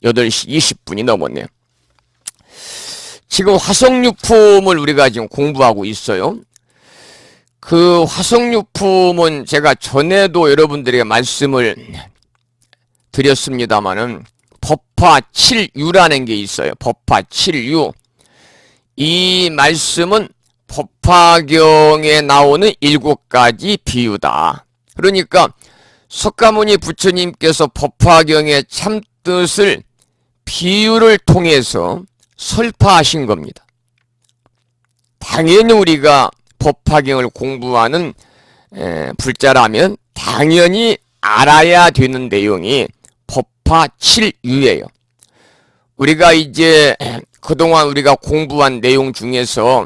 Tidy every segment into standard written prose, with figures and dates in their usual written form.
8시 20분이 넘었네요. 지금 화석유품을 우리가 지금 공부하고 있어요. 그 화석유품은 제가 전에도 여러분들에게 말씀을 드렸습니다마는 법화 7유라는 게 있어요. 법화 7유. 이 말씀은 법화경에 나오는 7가지 비유다. 그러니까 석가모니 부처님께서 법화경의 참뜻을 비유를 통해서 설파하신 겁니다. 당연히 우리가 법화경을 공부하는 불자라면 당연히 알아야 되는 내용이 법화 7유예요. 우리가 이제 그동안 우리가 공부한 내용 중에서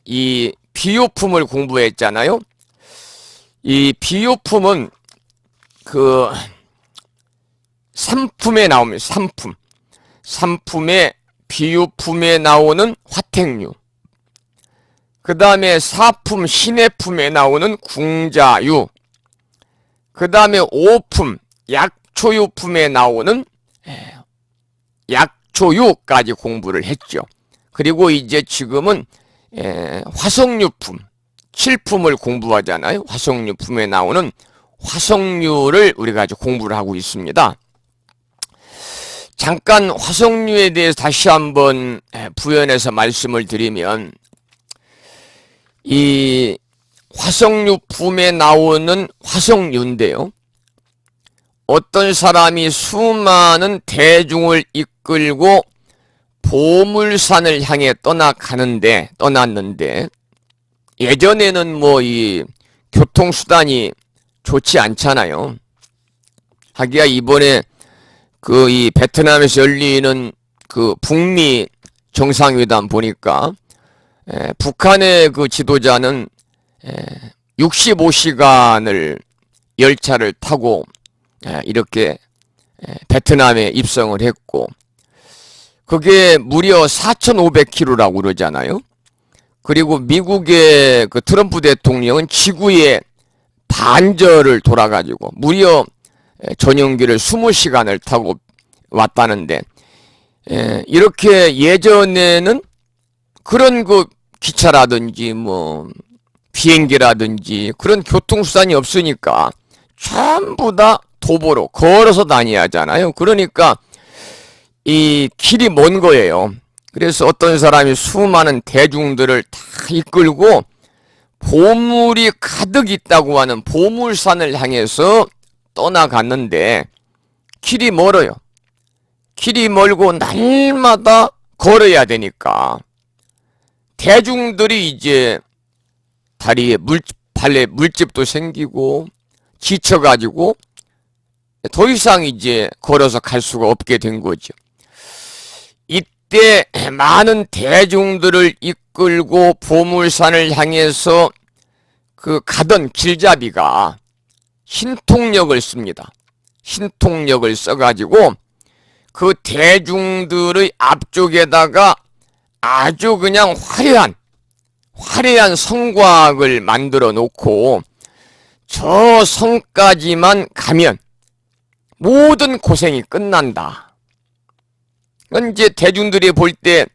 이 비유품을 공부했잖아요. 이 비유품은 그 삼품에 나오면 삼품에 비유품에 나오는 화택류, 그 다음에 사품 신해품에 나오는 궁자유, 그 다음에 오품 약초유품에 나오는 약초유까지 공부를 했죠. 그리고 이제 지금은 화석유품 7품을 공부하잖아요. 화석유품에 나오는 화석류를 우리가 아주 공부를 하고 있습니다. 잠깐 화석류에 대해서 다시 한번 부연해서 말씀을 드리면, 이 화석유품에 나오는 화석류인데요, 어떤 사람이 수많은 대중을 이끌고 보물산을 향해 떠났는데 예전에는 뭐 이 교통수단이 좋지 않잖아요. 하기야 이번에 그 이 베트남에서 열리는 그 북미 정상회담 보니까 북한의 그 지도자는 65시간을 열차를 타고 이렇게 베트남에 입성을 했고, 그게 무려 4,500km라고 그러잖아요. 그리고 미국의 그 트럼프 대통령은 지구의 반절을 돌아가지고 무려 전용기를 20시간을 타고 왔다는데, 이렇게 예전에는 그런 그 기차라든지 뭐 비행기라든지 그런 교통수단이 없으니까 전부 다 도보로 걸어서 다녀야 하잖아요. 그러니까 이 길이 먼 거예요. 그래서 어떤 사람이 수많은 대중들을 다 이끌고 보물이 가득 있다고 하는 보물산을 향해서 떠나갔는데 길이 멀어요. 길이 멀고 날마다 걸어야 되니까 대중들이 이제 다리에 발에 물집도 생기고 지쳐가지고 더 이상 이제 걸어서 갈 수가 없게 된 거죠. 이때 많은 대중들을 이끌고 보물산을 향해서 그 가던 길잡이가 신통력을 씁니다. 신통력을 써가지고 그 대중들의 앞쪽에다가 아주 그냥 화려한 성곽을 만들어 놓고 저 성까지만 가면 모든 고생이 끝난다. 이제 대중들이 볼 때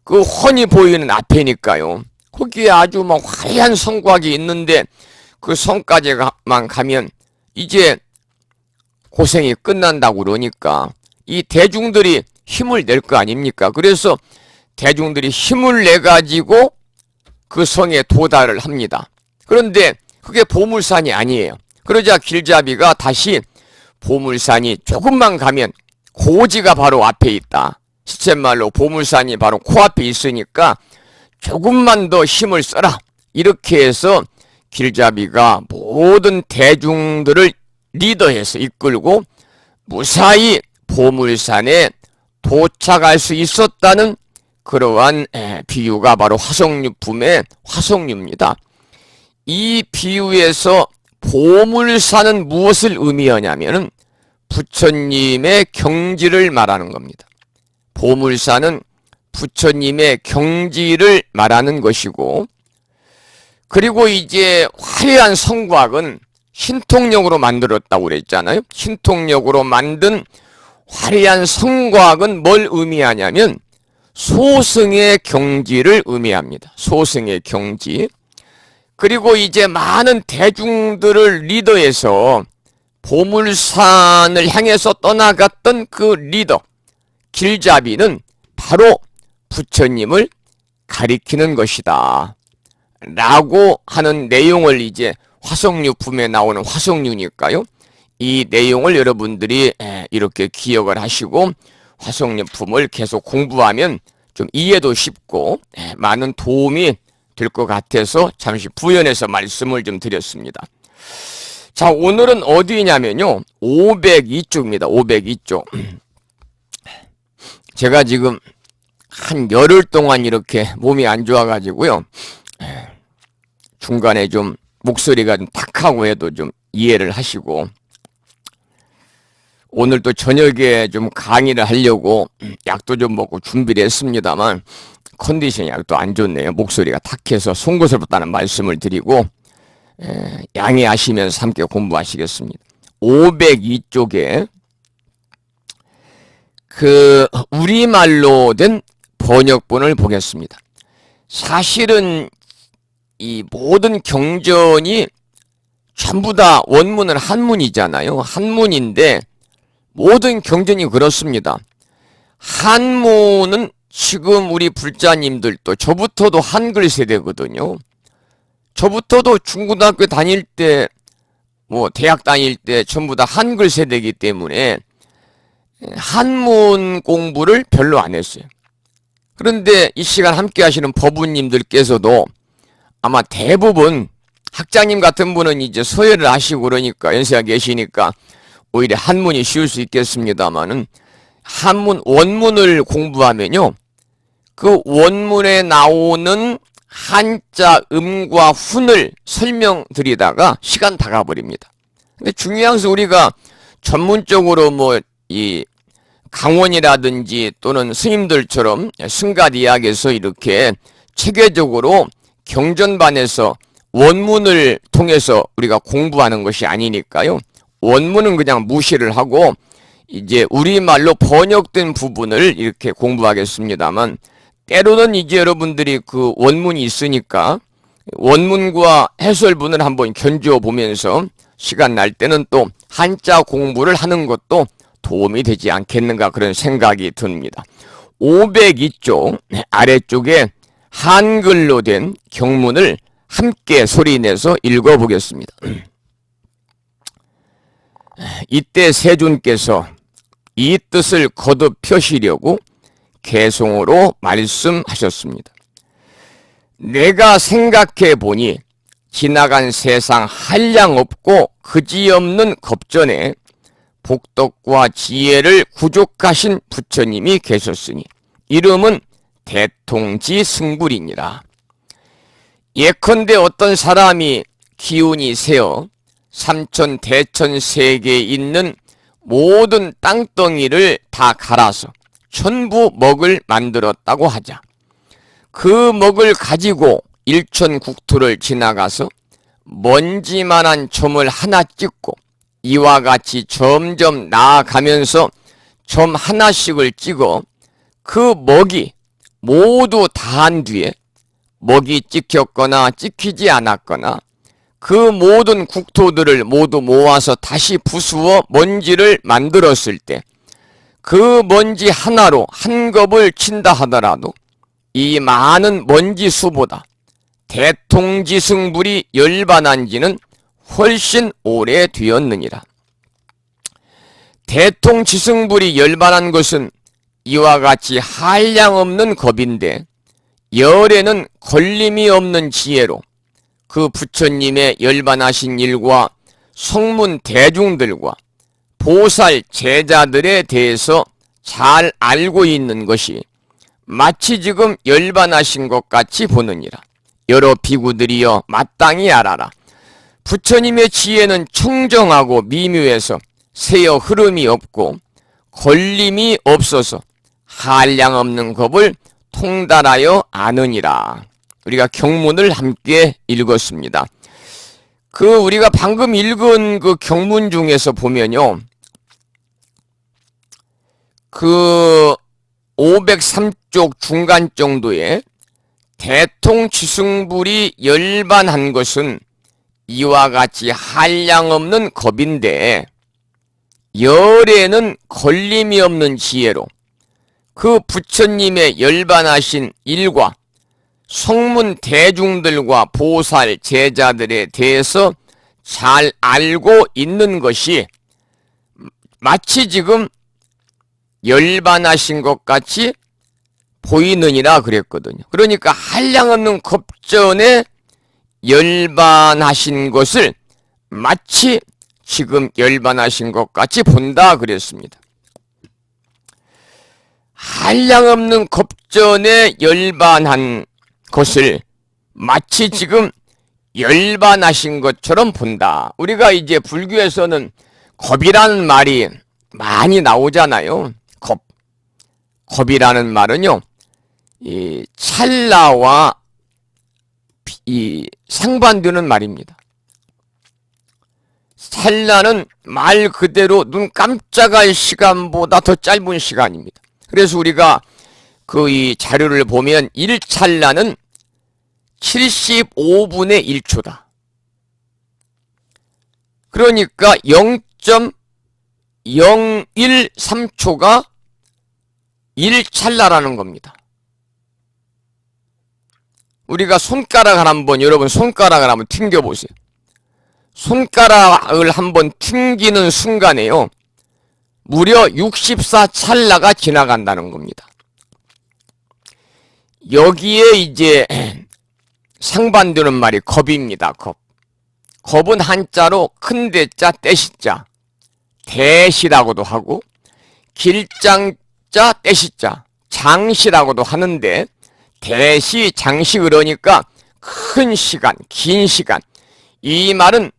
그 훤히 보이는 앞에니까요. 거기에 아주 막 화려한 성곽이 있는데 그 성까지만 가면 이제 고생이 끝난다고 그러니까 이 대중들이 힘을 낼 거 아닙니까? 그래서 대중들이 힘을 내 가지고 그 성에 도달을 합니다. 그런데 그게 보물산이 아니에요. 그러자 길잡이가 다시 보물산이 조금만 가면 고지가 바로 앞에 있다. 시쳇말로 보물산이 바로 코앞에 있으니까 조금만 더 힘을 써라. 이렇게 해서 길잡이가 모든 대중들을 리더해서 이끌고 무사히 보물산에 도착할 수 있었다는 그러한 비유가 바로 화석유품의 화석유입니다. 이 비유에서 보물산은 무엇을 의미하냐면은 부처님의 경지를 말하는 겁니다. 보물산은 부처님의 경지를 말하는 것이고, 그리고 이제 화려한 성곽은 신통력으로 만들었다고 그랬잖아요. 신통력으로 만든 화려한 성곽은 뭘 의미하냐면 소승의 경지를 의미합니다. 소승의 경지. 그리고 이제 많은 대중들을 리더해서 보물산을 향해서 떠나갔던 그 리더, 길잡이는 바로 부처님을 가리키는 것이다 라고 하는 내용을 이제 화성유품에 나오는 화성유니까요. 이 내용을 여러분들이 이렇게 기억을 하시고 화성유품을 계속 공부하면 좀 이해도 쉽고 많은 도움이 될 것 같아서 잠시 부연해서 말씀을 좀 드렸습니다. 자, 오늘은 어디냐면요. 502쪽입니다. 502쪽. 제가 지금 한 열흘 동안 이렇게 몸이 안 좋아가지고요. 중간에 좀 목소리가 좀 탁하고 해도 좀 이해를 하시고, 오늘 또 저녁에 좀 강의를 하려고 약도 좀 먹고 준비를 했습니다만 컨디션이 또 안 좋네요. 목소리가 탁해서 송구스럽다는 말씀을 드리고 양해하시면서 함께 공부하시겠습니다. 502쪽에 그 우리말로 된 번역본을 보겠습니다. 사실은 이 모든 경전이 전부 다 원문은 한문이잖아요. 한문인데 모든 경전이 그렇습니다. 한문은 지금 우리 불자님들도 저부터도 한글 세대거든요. 저부터도 중고등학교 다닐 때 뭐 대학 다닐 때 전부 다 한글 세대이기 때문에 한문 공부를 별로 안 했어요. 그런데 이 시간 함께 하시는 법우님들께서도 아마 대부분 학장님 같은 분은 이제 서예를 하시고 그러니까 연세가 계시니까 오히려 한문이 쉬울 수 있겠습니다만은 한문 원문을 공부하면요. 그 원문에 나오는 한자 음과 훈을 설명드리다가 시간 다 가버립니다. 근데 중요한 것은 우리가 전문적으로 뭐 이 강원이라든지 또는 스님들처럼 승가디약에서 이렇게 체계적으로 경전반에서 원문을 통해서 우리가 공부하는 것이 아니니까요. 원문은 그냥 무시를 하고 이제 우리말로 번역된 부분을 이렇게 공부하겠습니다만 때로는 이제 여러분들이 그 원문이 있으니까 원문과 해설문을 한번 견주어 보면서 시간 날 때는 또 한자 공부를 하는 것도 도움이 되지 않겠는가 그런 생각이 듭니다. 502쪽 아래쪽에 한글로 된 경문을 함께 소리내서 읽어보겠습니다. 이때 세존께서 이 뜻을 거듭 펴시려고 개송으로 말씀하셨습니다. 내가 생각해 보니 지나간 세상 한량없고 그지없는 겁전에 복덕과 지혜를 구족하신 부처님이 계셨으니 이름은 대통지승불이니라. 예컨대 어떤 사람이 기운이 세어 삼천 대천 세계에 있는 모든 땅덩이를 다 갈아서 천부 먹을 만들었다고 하자. 그 먹을 가지고 일천국토를 지나가서 먼지만한 점을 하나 찍고 이와 같이 점점 나아가면서 점 하나씩을 찍어 그 먹이 모두 다 한 뒤에 먹이 찍혔거나 찍히지 않았거나 그 모든 국토들을 모두 모아서 다시 부수어 먼지를 만들었을 때 그 먼지 하나로 한 겁을 친다 하더라도 이 많은 먼지 수보다 대통지승불이 열반한 지는 훨씬 오래 되었느니라. 대통지승불이 열반한 것은 이와 같이 한량없는 겁인데 열에는 걸림이 없는 지혜로 그 부처님의 열반하신 일과 성문 대중들과 보살 제자들에 대해서 잘 알고 있는 것이 마치 지금 열반하신 것 같이 보느니라. 여러 비구들이여 마땅히 알아라. 부처님의 지혜는 청정하고 미묘해서 새어 흐름이 없고 걸림이 없어서 한량없는 겁을 통달하여 아느니라. 우리가 경문을 함께 읽었습니다. 그 우리가 방금 읽은 그 경문 중에서 보면요. 그 503쪽 중간 정도에 대통지승불이 열반한 것은 이와 같이 한량없는 겁인데 열에는 걸림이 없는 지혜로 그 부처님의 열반하신 일과 성문 대중들과 보살 제자들에 대해서 잘 알고 있는 것이 마치 지금 열반하신 것 같이 보이느니라 그랬거든요. 그러니까 한량없는 겁전에 열반하신 것을 마치 지금 열반하신 것 같이 본다 그랬습니다. 한량없는 겁전에 열반한 것을 마치 지금 열반하신 것처럼 본다. 우리가 이제 불교에서는 겁이라는 말이 많이 나오잖아요. 겁이라는 말은요, 이 찰나와 이 상반되는 말입니다. 찰나는 말 그대로 눈 깜짝할 시간보다 더 짧은 시간입니다. 그래서 우리가 그 이 자료를 보면 1찰나는 75분의 1초다. 그러니까 0.013초가 1찰나라는 겁니다. 우리가 손가락을 한번, 여러분 손가락을 한번 튕겨보세요. 손가락을 한번 튕기는 순간에요, 무려 64찰나가 지나간다는 겁니다. 여기에 이제 상반되는 말이 겁입니다. 겁은 한자로 큰 대자 떼시자, 대시라고도 하고 길장자 떼시자, 장시라고도 하는데 대시, 장시 그러니까 큰 시간, 긴 시간. 이 말은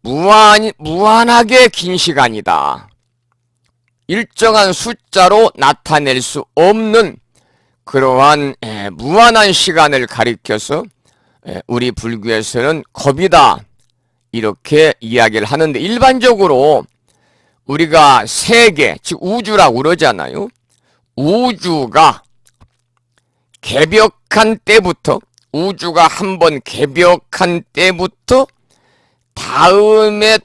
무한하게 긴 시간이다. 일정한 숫자로 나타낼 수 없는 그러한 무한한 시간을 가리켜서 우리 불교에서는 겁이다 이렇게 이야기를 하는데, 일반적으로 우리가 세계, 즉 우주라고 그러잖아요. 우주가 개벽한 때부터, 우주가 한번 개벽한 때부터 다음에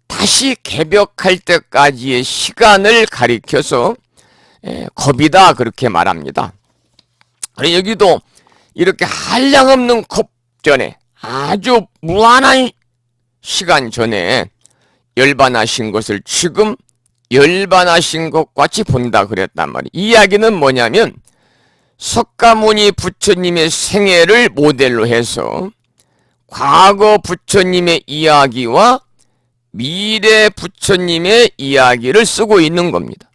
다시 개벽할 때까지의 시간을 가리켜서 겁이다 그렇게 말합니다. 여기도 이렇게 한량없는 겁 전에, 아주 무한한 시간 전에 열반하신 것을 지금 열반하신 것 같이 본다 그랬단 말이에요. 이 이야기는 뭐냐면 석가모니 부처님의 생애를 모델로 해서 과거 부처님의 이야기와 미래 부처님의 이야기를 쓰고 있는 겁니다.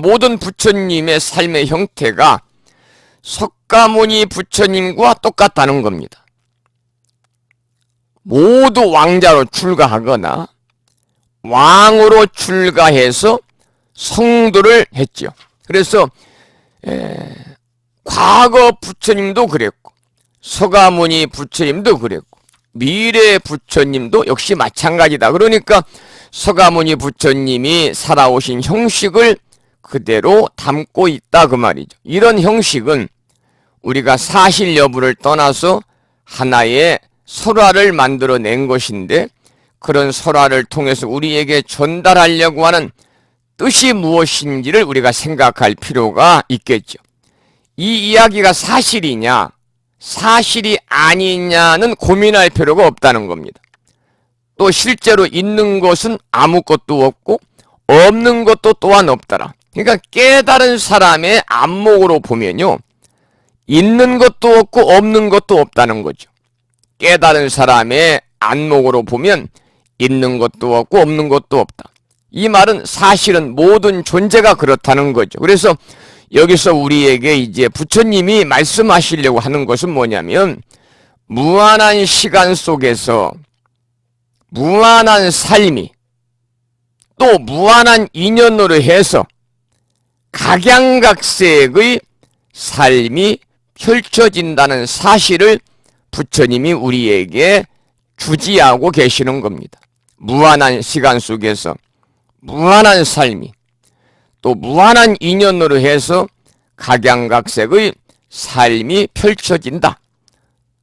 모든 부처님의 삶의 형태가 석가모니 부처님과 똑같다는 겁니다. 모두 왕자로 출가하거나 왕으로 출가해서 성도를 했죠. 그래서 과거 부처님도 그랬고 석가모니 부처님도 그랬고 미래 부처님도 역시 마찬가지다. 그러니까 석가모니 부처님이 살아오신 형식을 그대로 담고 있다 그 말이죠. 이런 형식은 우리가 사실 여부를 떠나서 하나의 설화를 만들어낸 것인데, 그런 설화를 통해서 우리에게 전달하려고 하는 뜻이 무엇인지를 우리가 생각할 필요가 있겠죠. 이 이야기가 사실이냐 사실이 아니냐는 고민할 필요가 없다는 겁니다. 또 실제로 있는 것은 아무것도 없고 없는 것도 또한 없더라. 그러니까 깨달은 사람의 안목으로 보면요, 있는 것도 없고 없는 것도 없다는 거죠. 깨달은 사람의 안목으로 보면 있는 것도 없고 없는 것도 없다. 이 말은 사실은 모든 존재가 그렇다는 거죠. 그래서 여기서 우리에게 이제 부처님이 말씀하시려고 하는 것은 뭐냐면, 무한한 시간 속에서 무한한 삶이 또 무한한 인연으로 해서 각양각색의 삶이 펼쳐진다는 사실을 부처님이 우리에게 주지하고 계시는 겁니다. 무한한 시간 속에서 무한한 삶이 또 무한한 인연으로 해서 각양각색의 삶이 펼쳐진다.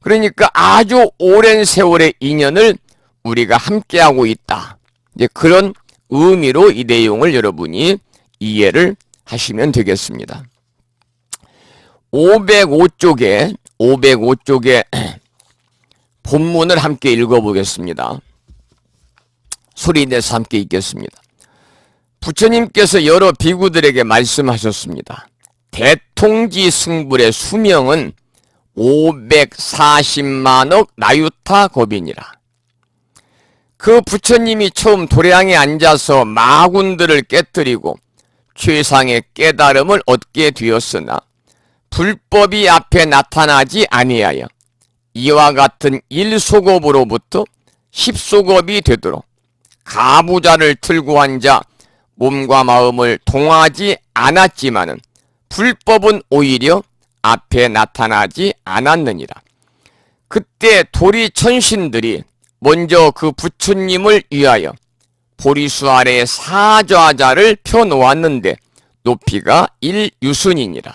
그러니까 아주 오랜 세월의 인연을 우리가 함께하고 있다. 이제 그런 의미로 이 내용을 여러분이 이해를 하시면 되겠습니다. 505쪽에 본문을 함께 읽어보겠습니다. 소리 내서 함께 읽겠습니다. 부처님께서 여러 비구들에게 말씀하셨습니다. 대통지 승불의 수명은 540만억 나유타 겁이니라. 그 부처님이 처음 도량에 앉아서 마군들을 깨뜨리고 최상의 깨달음을 얻게 되었으나 불법이 앞에 나타나지 아니하여 이와 같은 1소겁으로부터 10소겁이 되도록 가부좌를 틀고 앉아 몸과 마음을 동하지 않았지만은 불법은 오히려 앞에 나타나지 않았느니라. 그때 도리 천신들이 먼저 그 부처님을 위하여 보리수 아래에 사좌자를 펴놓았는데 높이가 1유순이니라.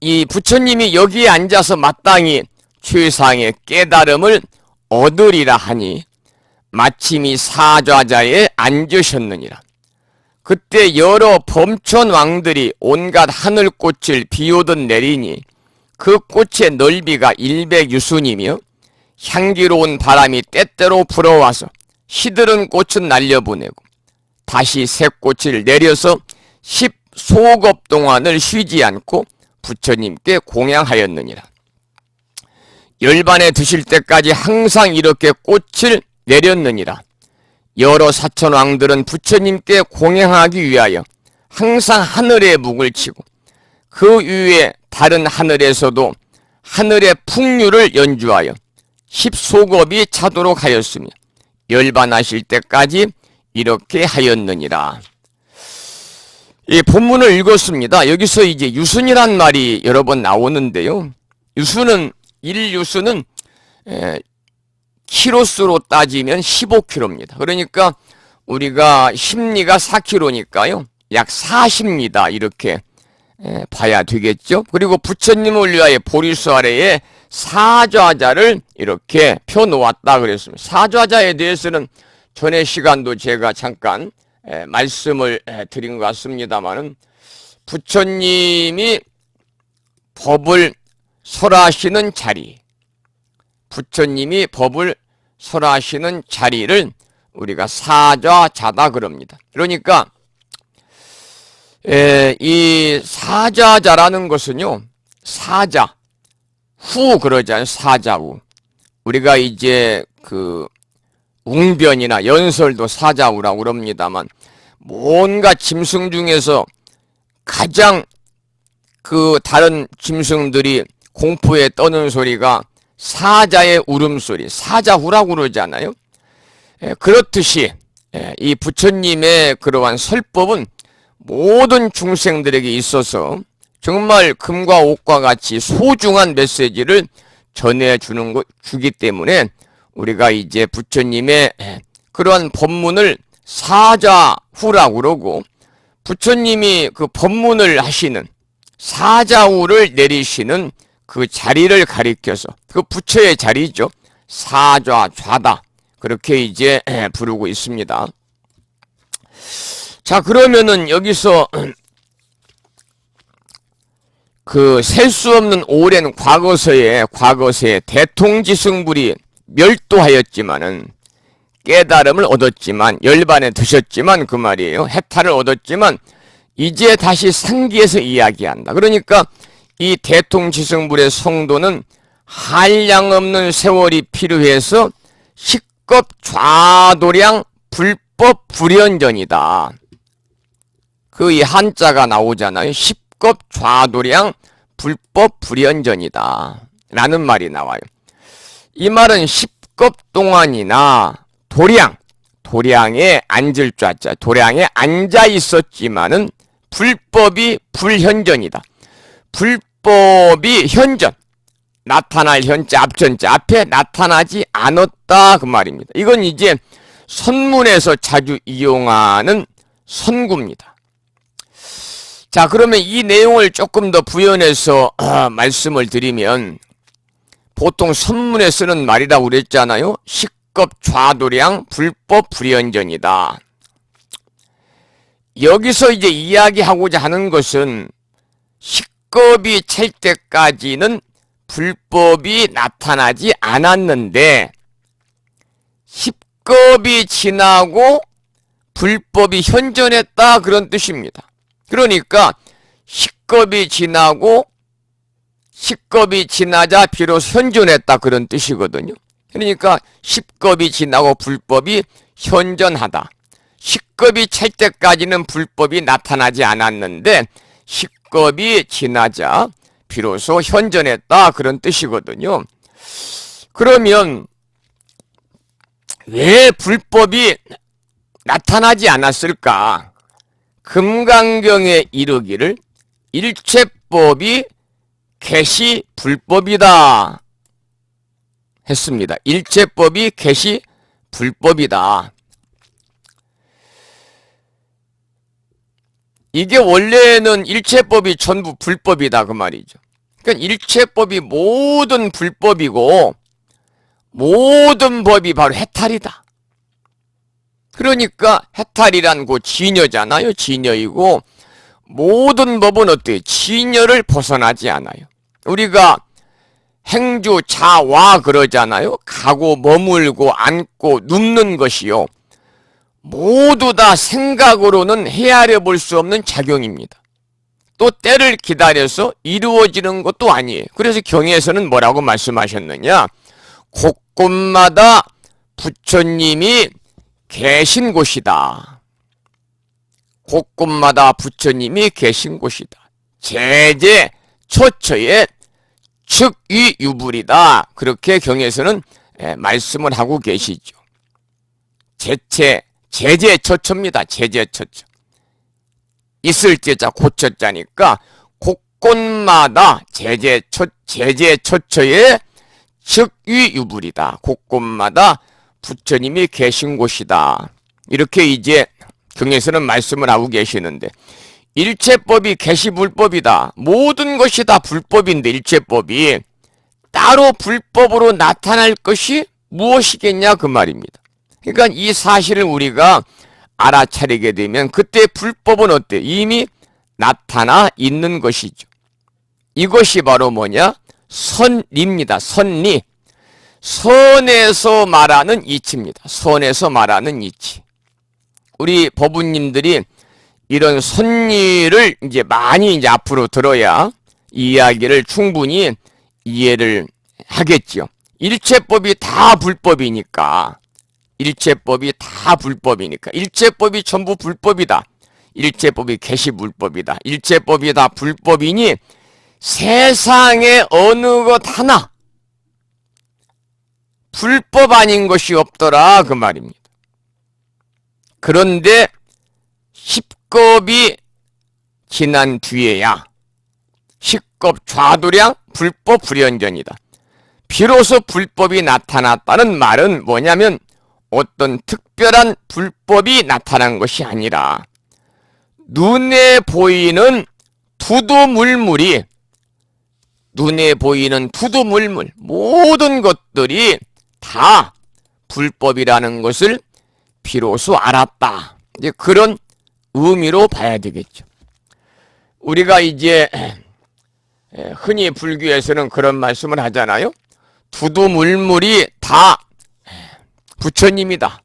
이 부처님이 여기에 앉아서 마땅히 최상의 깨달음을 얻으리라 하니 마침 이 사좌자에 앉으셨느니라. 그때 여러 범천 왕들이 온갖 하늘꽃을 비오듯 내리니 그 꽃의 넓이가 100유순이며 향기로운 바람이 때때로 불어와서 시들은 꽃은 날려보내고 다시 새 꽃을 내려서 10소겁 동안을 쉬지 않고 부처님께 공양하였느니라. 열반에 드실 때까지 항상 이렇게 꽃을 내렸느니라. 여러 사천왕들은 부처님께 공양하기 위하여 항상 하늘에 묵을 치고 그 위에 다른 하늘에서도 하늘의 풍류를 연주하여 10소겁이 차도록 하였으며 열반하실 때까지 이렇게 하였느니라. 이 본문을 읽었습니다. 여기서 이제 유순이란 말이 여러 번 나오는데요. 유순은 1유순은 키로수로 따지면 15km입니다. 그러니까 우리가 심리가 4km니까요. 약 40m 이렇게 봐야 되겠죠. 그리고 부처님을 위하여 보리수 아래에 사좌자를 이렇게 펴놓았다 그랬습니다. 사좌자에 대해서는 전의 시간도 제가 잠깐 말씀을 드린 것 같습니다만은 부처님이 법을 설하시는 자리, 부처님이 법을 설하시는 자리를 우리가 사좌자다 그럽니다. 그러니까 이 사좌자라는 것은요, 사자, 후 그러잖아요. 사자후. 우리가 이제 그 웅변이나 연설도 사자후라고 그럽니다만 뭔가 짐승 중에서 가장 그 다른 짐승들이 공포에 떠는 소리가 사자의 울음소리, 사자후라고 그러잖아요. 그렇듯이 이 부처님의 그러한 설법은 모든 중생들에게 있어서 정말 금과 옥과 같이 소중한 메시지를 주기 때문에 우리가 이제 부처님의 그러한 법문을 사자후라고 그러고 부처님이 그 법문을 하시는 사자후를 내리시는 그 자리를 가리켜서 그 부처의 자리죠. 사좌좌다. 그렇게 이제 부르고 있습니다. 자, 그러면은 여기서 그 셀 수 없는 오랜 과거서에 대통지승불이 멸도하였지만은 깨달음을 얻었지만 열반에 드셨지만 그 말이에요. 해탈을 얻었지만 이제 다시 상기해서 이야기한다. 그러니까 이 대통지승불의 성도는 한량없는 세월이 필요해서 식겁좌도량 불법 불연전이다. 그 이 한자가 나오잖아요. 식겁좌도량 불법 불연전이다 라는 말이 나와요. 이 말은 10겁 동안이나 도량에 앉을 좌자, 도량에 앉아 있었지만은 불법이 불현전이다. 불법이 현전, 나타날 현자, 앞전자 앞에 나타나지 않았다 그 말입니다. 이건 이제 선문에서 자주 이용하는 선구입니다. 자, 그러면 이 내용을 조금 더 부연해서 말씀을 드리면 보통 선문에 쓰는 말이라고 그랬잖아요. 식겁 좌도량 불법 불연전이다. 여기서 이제 이야기하고자 하는 것은 식겁이 찰 때까지는 불법이 나타나지 않았는데 식겁이 지나고 불법이 현존했다, 그런 뜻입니다. 그러니까 식겁이 지나자 비로소 현존했다, 그런 뜻이거든요. 그러니까 식겁이 지나고 불법이 현존하다. 식겁이 찰 때까지는 불법이 나타나지 않았는데 식겁이 지나자 비로소 현존했다, 그런 뜻이거든요. 그러면 왜 불법이 나타나지 않았을까? 금강경에 이르기를 일체법이 개시 불법이다 했습니다. 일체법이 개시 불법이다. 이게 원래는 일체법이 전부 불법이다, 그 말이죠. 그러니까 일체법이 모든 불법이고 모든 법이 바로 해탈이다. 그러니까 해탈이란 그 진여잖아요. 진여이고 모든 법은 어때요? 진여를 벗어나지 않아요. 우리가 행주 자와 그러잖아요. 가고 머물고 앉고 눕는 것이요, 모두 다 생각으로는 헤아려 볼 수 없는 작용입니다. 또 때를 기다려서 이루어지는 것도 아니에요. 그래서 경에서는 뭐라고 말씀하셨느냐? 곳곳마다 부처님이 계신 곳이다. 곳곳마다 부처님이 계신 곳이다. 제제 처처의 측위유불이다. 그렇게 경에서는 말씀을 하고 계시죠. 제제 처처입니다. 제제 처처. 있을 때자 고처자니까 곳곳마다 제제 처처의 측위유불이다. 곳곳마다 부처님이 계신 곳이다. 이렇게 이제 경에서는 말씀을 하고 계시는데, 일체법이 개시불법이다. 모든 것이 다 불법인데 일체법이 따로 불법으로 나타날 것이 무엇이겠냐, 그 말입니다. 그러니까 이 사실을 우리가 알아차리게 되면 그때 불법은 어때? 이미 나타나 있는 것이죠. 이것이 바로 뭐냐? 선리입니다. 선리. 선에서 말하는 이치입니다. 선에서 말하는 이치. 우리 법우님들이 이런 선리를 이제 많이 이제 앞으로 들어야 이 이야기를 충분히 이해를 하겠죠. 일체법이 다 불법이니까. 일체법이 다 불법이니까. 일체법이 전부 불법이다. 일체법이 개시불법이다. 일체법이 다 불법이니 세상에 어느 것 하나 불법 아닌 것이 없더라, 그 말입니다. 그런데 십겁이 지난 뒤에야 십겁 좌도량 불법 불연전이다. 비로소 불법이 나타났다는 말은 뭐냐면 어떤 특별한 불법이 나타난 것이 아니라 눈에 보이는 두두물물이, 눈에 보이는 두두물물, 모든 것들이 다 불법이라는 것을 비로소 알았다. 이제 그런 의미로 봐야 되겠죠. 우리가 이제 흔히 불교에서는 그런 말씀을 하잖아요. 두두물물이 다 부처님이다.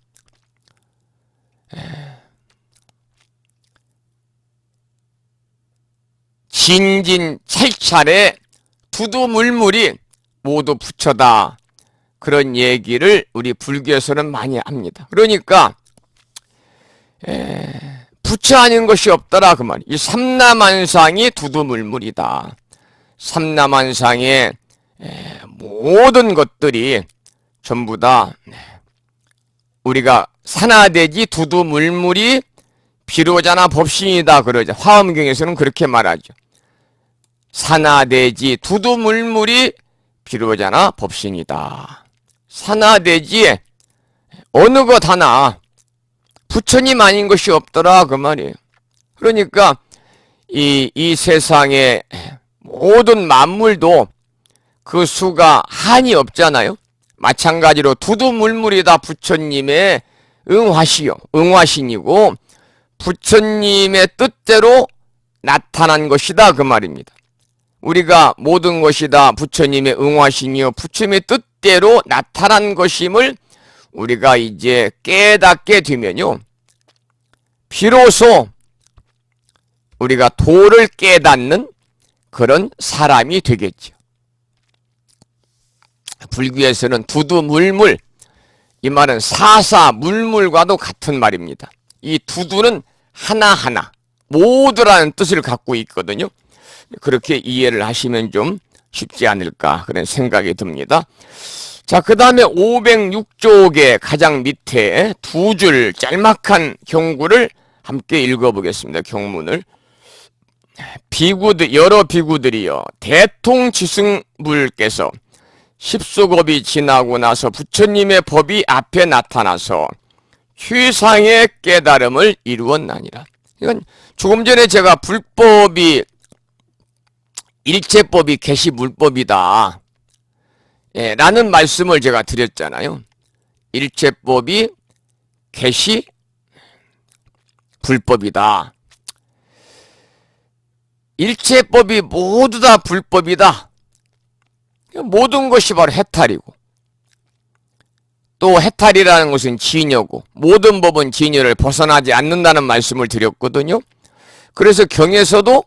진진찰찰의 두두물물이 모두 부처다. 그런 얘기를 우리 불교에서는 많이 합니다. 그러니까 부처 아닌 것이 없더라, 그 말이. 이 삼라만상이 두두물물이다. 삼라만상의 모든 것들이 전부 다 우리가 산하대지 두두물물이 비로자나 법신이다 그러죠. 화엄경에서는 그렇게 말하죠. 산하대지 두두물물이 비로자나 법신이다. 산하대지에 어느 것 하나 부처님 아닌 것이 없더라, 그 말이에요. 그러니까 이 세상의 모든 만물도 그 수가 한이 없잖아요. 마찬가지로 두두물물이 다 부처님의 응화신이고 부처님의 뜻대로 나타난 것이다 그 말입니다. 우리가 모든 것이 다 부처님의 응화신이요 부처님의 뜻대로 나타난 것임을 우리가 이제 깨닫게 되면요, 비로소 우리가 도를 깨닫는 그런 사람이 되겠죠. 불교에서는 두두물물, 이 말은 사사물물과도 같은 말입니다. 이 두두는 하나하나 모두라는 뜻을 갖고 있거든요. 그렇게 이해를 하시면 좀 쉽지 않을까 그런 생각이 듭니다. 자, 그 다음에 506쪽의 가장 밑에 두 줄 짤막한 경구를 함께 읽어보겠습니다. 경문을. 여러 비구들이여 대통지승불께서 십수겁이 지나고 나서 부처님의 법이 앞에 나타나서 휴상의 깨달음을 이루었나니라. 이건 조금 전에 제가 불법이 일체법이 개시물법이다 라는 말씀을 제가 드렸잖아요. 일체법이 개시 불법이다. 일체법이 모두 다 불법이다. 모든 것이 바로 해탈이고, 또 해탈이라는 것은 진여고, 모든 법은 진여를 벗어나지 않는다는 말씀을 드렸거든요. 그래서 경에서도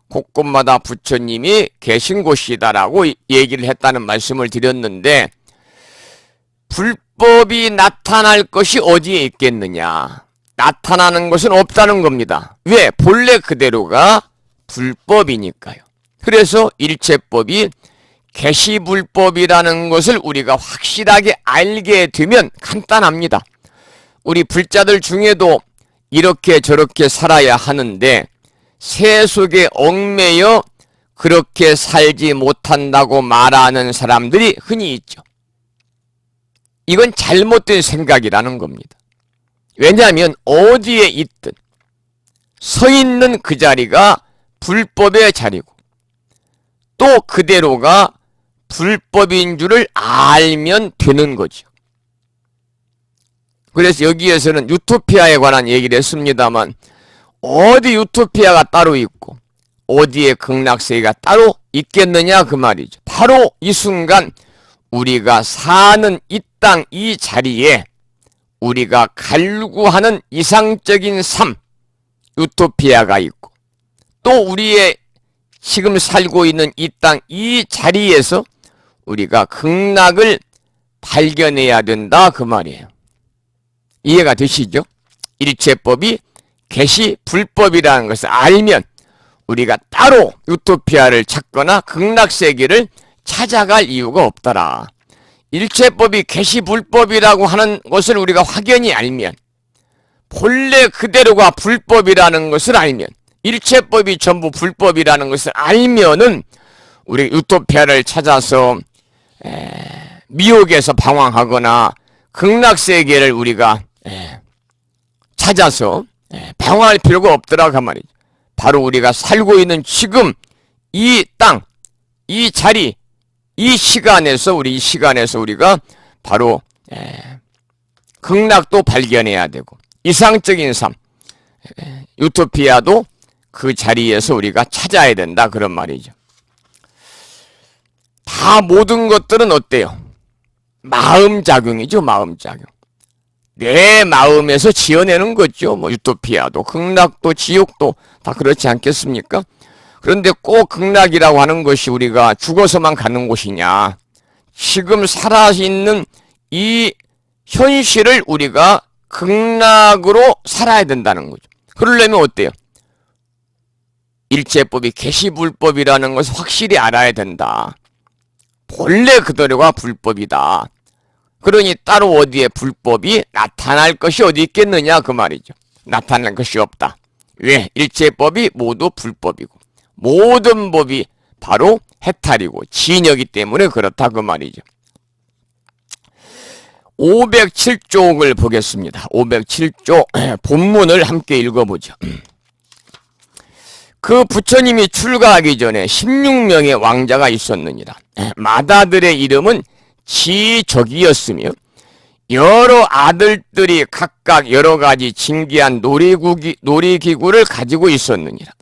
곳곳마다 부처님이 계신 곳이다라고 얘기를 했다는 말씀을 드렸는데, 불법이 나타날 것이 어디에 있겠느냐? 나타나는 것은 없다는 겁니다. 왜? 본래 그대로가 불법이니까요. 그래서 일체법이 개시불법이라는 것을 우리가 확실하게 알게 되면 간단합니다. 우리 불자들 중에도 이렇게 저렇게 살아야 하는데 세 속에 얽매여 그렇게 살지 못한다고 말하는 사람들이 흔히 있죠. 이건 잘못된 생각이라는 겁니다. 왜냐하면 어디에 있든 서 있는 그 자리가 불법의 자리고, 또 그대로가 불법인 줄을 알면 되는 거죠. 그래서 여기에서는 유토피아에 관한 얘기를 했습니다만, 어디 유토피아가 따로 있고 어디에 극락세계가 따로 있겠느냐 그 말이죠. 바로 이 순간 우리가 사는 이 땅 이 자리에 우리가 갈구하는 이상적인 삶, 유토피아가 있고, 또 우리의 지금 살고 있는 이 땅 이 자리에서 우리가 극락을 발견해야 된다 그 말이에요. 이해가 되시죠? 일체법이 개시 불법이라는 것을 알면 우리가 따로 유토피아를 찾거나 극락세계를 찾아갈 이유가 없더라. 일체법이 개시 불법이라고 하는 것을 우리가 확연히 알면, 본래 그대로가 불법이라는 것을 알면, 일체법이 전부 불법이라는 것을 알면은 우리 유토피아를 찾아서 미혹에서 방황하거나 극락세계를 우리가 찾아서 방황할 필요가 없더라 그 말이죠. 바로 우리가 살고 있는 지금 이 땅, 이 자리, 이 시간에서 우리가 바로 극락도 발견해야 되고, 이상적인 삶, 유토피아도 그 자리에서 우리가 찾아야 된다 그런 말이죠. 다 모든 것들은 어때요? 마음작용이죠. 마음작용. 내 마음에서 지어내는 거죠. 뭐 유토피아도 극락도 지옥도 다 그렇지 않겠습니까? 그런데 꼭 극락이라고 하는 것이 우리가 죽어서만 가는 곳이냐? 지금 살아있는 이 현실을 우리가 극락으로 살아야 된다는 거죠. 그러려면 어때요? 일체법이 개시불법이라는 것을 확실히 알아야 된다. 본래 그대로가 불법이다. 그러니 따로 어디에 불법이 나타날 것이 어디 있겠느냐 그 말이죠. 나타날 것이 없다. 왜? 일체법이 모두 불법이고 모든 법이 바로 해탈이고 진여기 때문에 그렇다 그 말이죠. 507쪽을 보겠습니다. 507쪽 본문을 함께 읽어보죠. 그 부처님이 출가하기 전에 16명의 왕자가 있었느니라. 마다들의 이름은 지적이었으며 여러 아들들이 각각 여러 가지 진귀한 놀이기구를 가지고 있었느니라.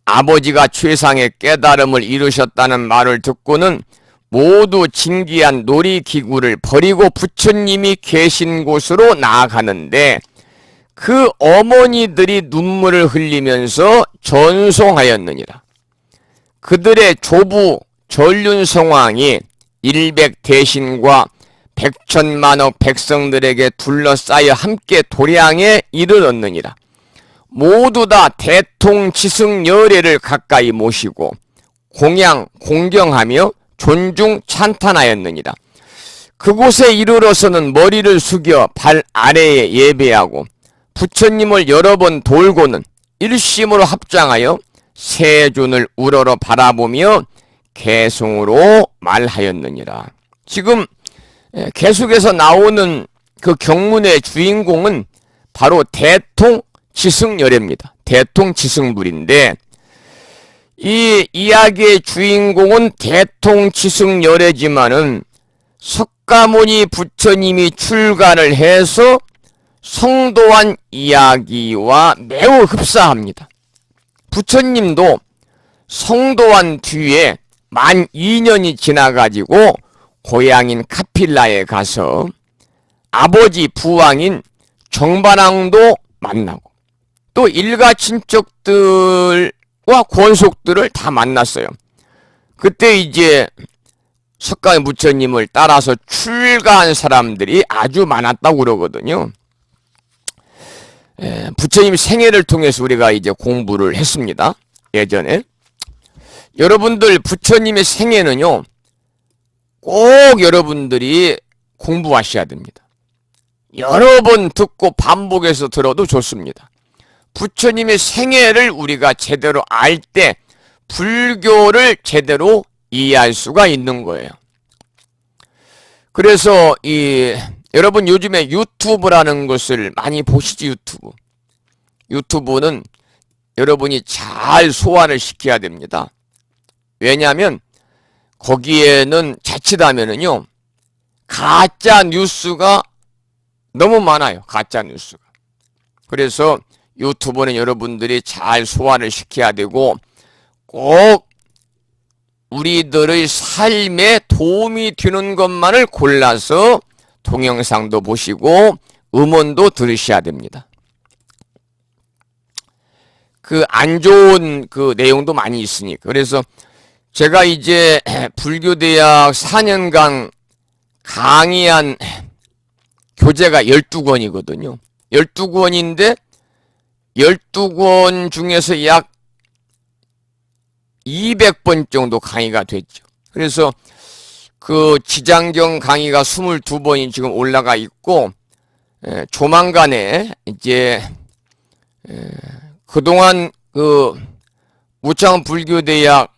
아버지가 최상의 깨달음을 이루셨다는 말을 듣고는 모두 진귀한 놀이기구를 버리고 부처님이 계신 곳으로 나아가는데 그 어머니들이 눈물을 흘리면서 전송하였느니라. 그들의 조부 전륜성왕이 일백대신과 백천만억 백성들에게 둘러싸여 함께 도량에 이르렀느니라. 모두 다 대통지승열애를 가까이 모시고 공경하며 존중 찬탄하였느니라. 그곳에 이르러서는 머리를 숙여 발 아래에 예배하고 부처님을 여러 번 돌고는 일심으로 합장하여 세존을 우러러 바라보며 개송으로 말하였느니라. 지금 계속해서 나오는 그 경문의 주인공은 바로 대통지승열애입니다. 대통지승불인데 이 이야기의 주인공은 대통지승열애지만은 석가모니 부처님이 출가를 해서 성도한 이야기와 매우 흡사합니다. 부처님도 성도한 뒤에 만 2년이 지나가지고 고향인 카필라에 가서 아버지 부왕인 정반왕도 만나고 또 일가 친척들과 권속들을 다 만났어요. 그때 이제 석가모니 부처님을 따라서 출가한 사람들이 아주 많았다고 그러거든요. 부처님 생애를 통해서 우리가 이제 공부를 했습니다. 예전에. 여러분들 부처님의 생애는요, 꼭 여러분들이 공부하셔야 됩니다. 여러 번 듣고 반복해서 들어도 좋습니다. 부처님의 생애를 우리가 제대로 알 때 불교를 제대로 이해할 수가 있는 거예요. 그래서 여러분 요즘에 유튜브라는 것을 많이 보시지. 유튜브는 여러분이 잘 소화를 시켜야 됩니다. 왜냐하면 거기에는 자칫하면은요 가짜 뉴스가 너무 많아요. 가짜 뉴스가. 그래서 유튜브는 여러분들이 잘 소화를 시켜야 되고 꼭 우리들의 삶에 도움이 되는 것만을 골라서 동영상도 보시고 음원도 들으셔야 됩니다. 그 안 좋은 그 내용도 많이 있으니까. 그래서 제가 이제 불교대학 4년간 강의한 교재가 12권이거든요. 12권인데 12권 중에서 약 200번 정도 강의가 됐죠. 그래서 그 지장경 강의가 22번이 지금 올라가 있고 조만간에 이제 그동안 그 우창불교대학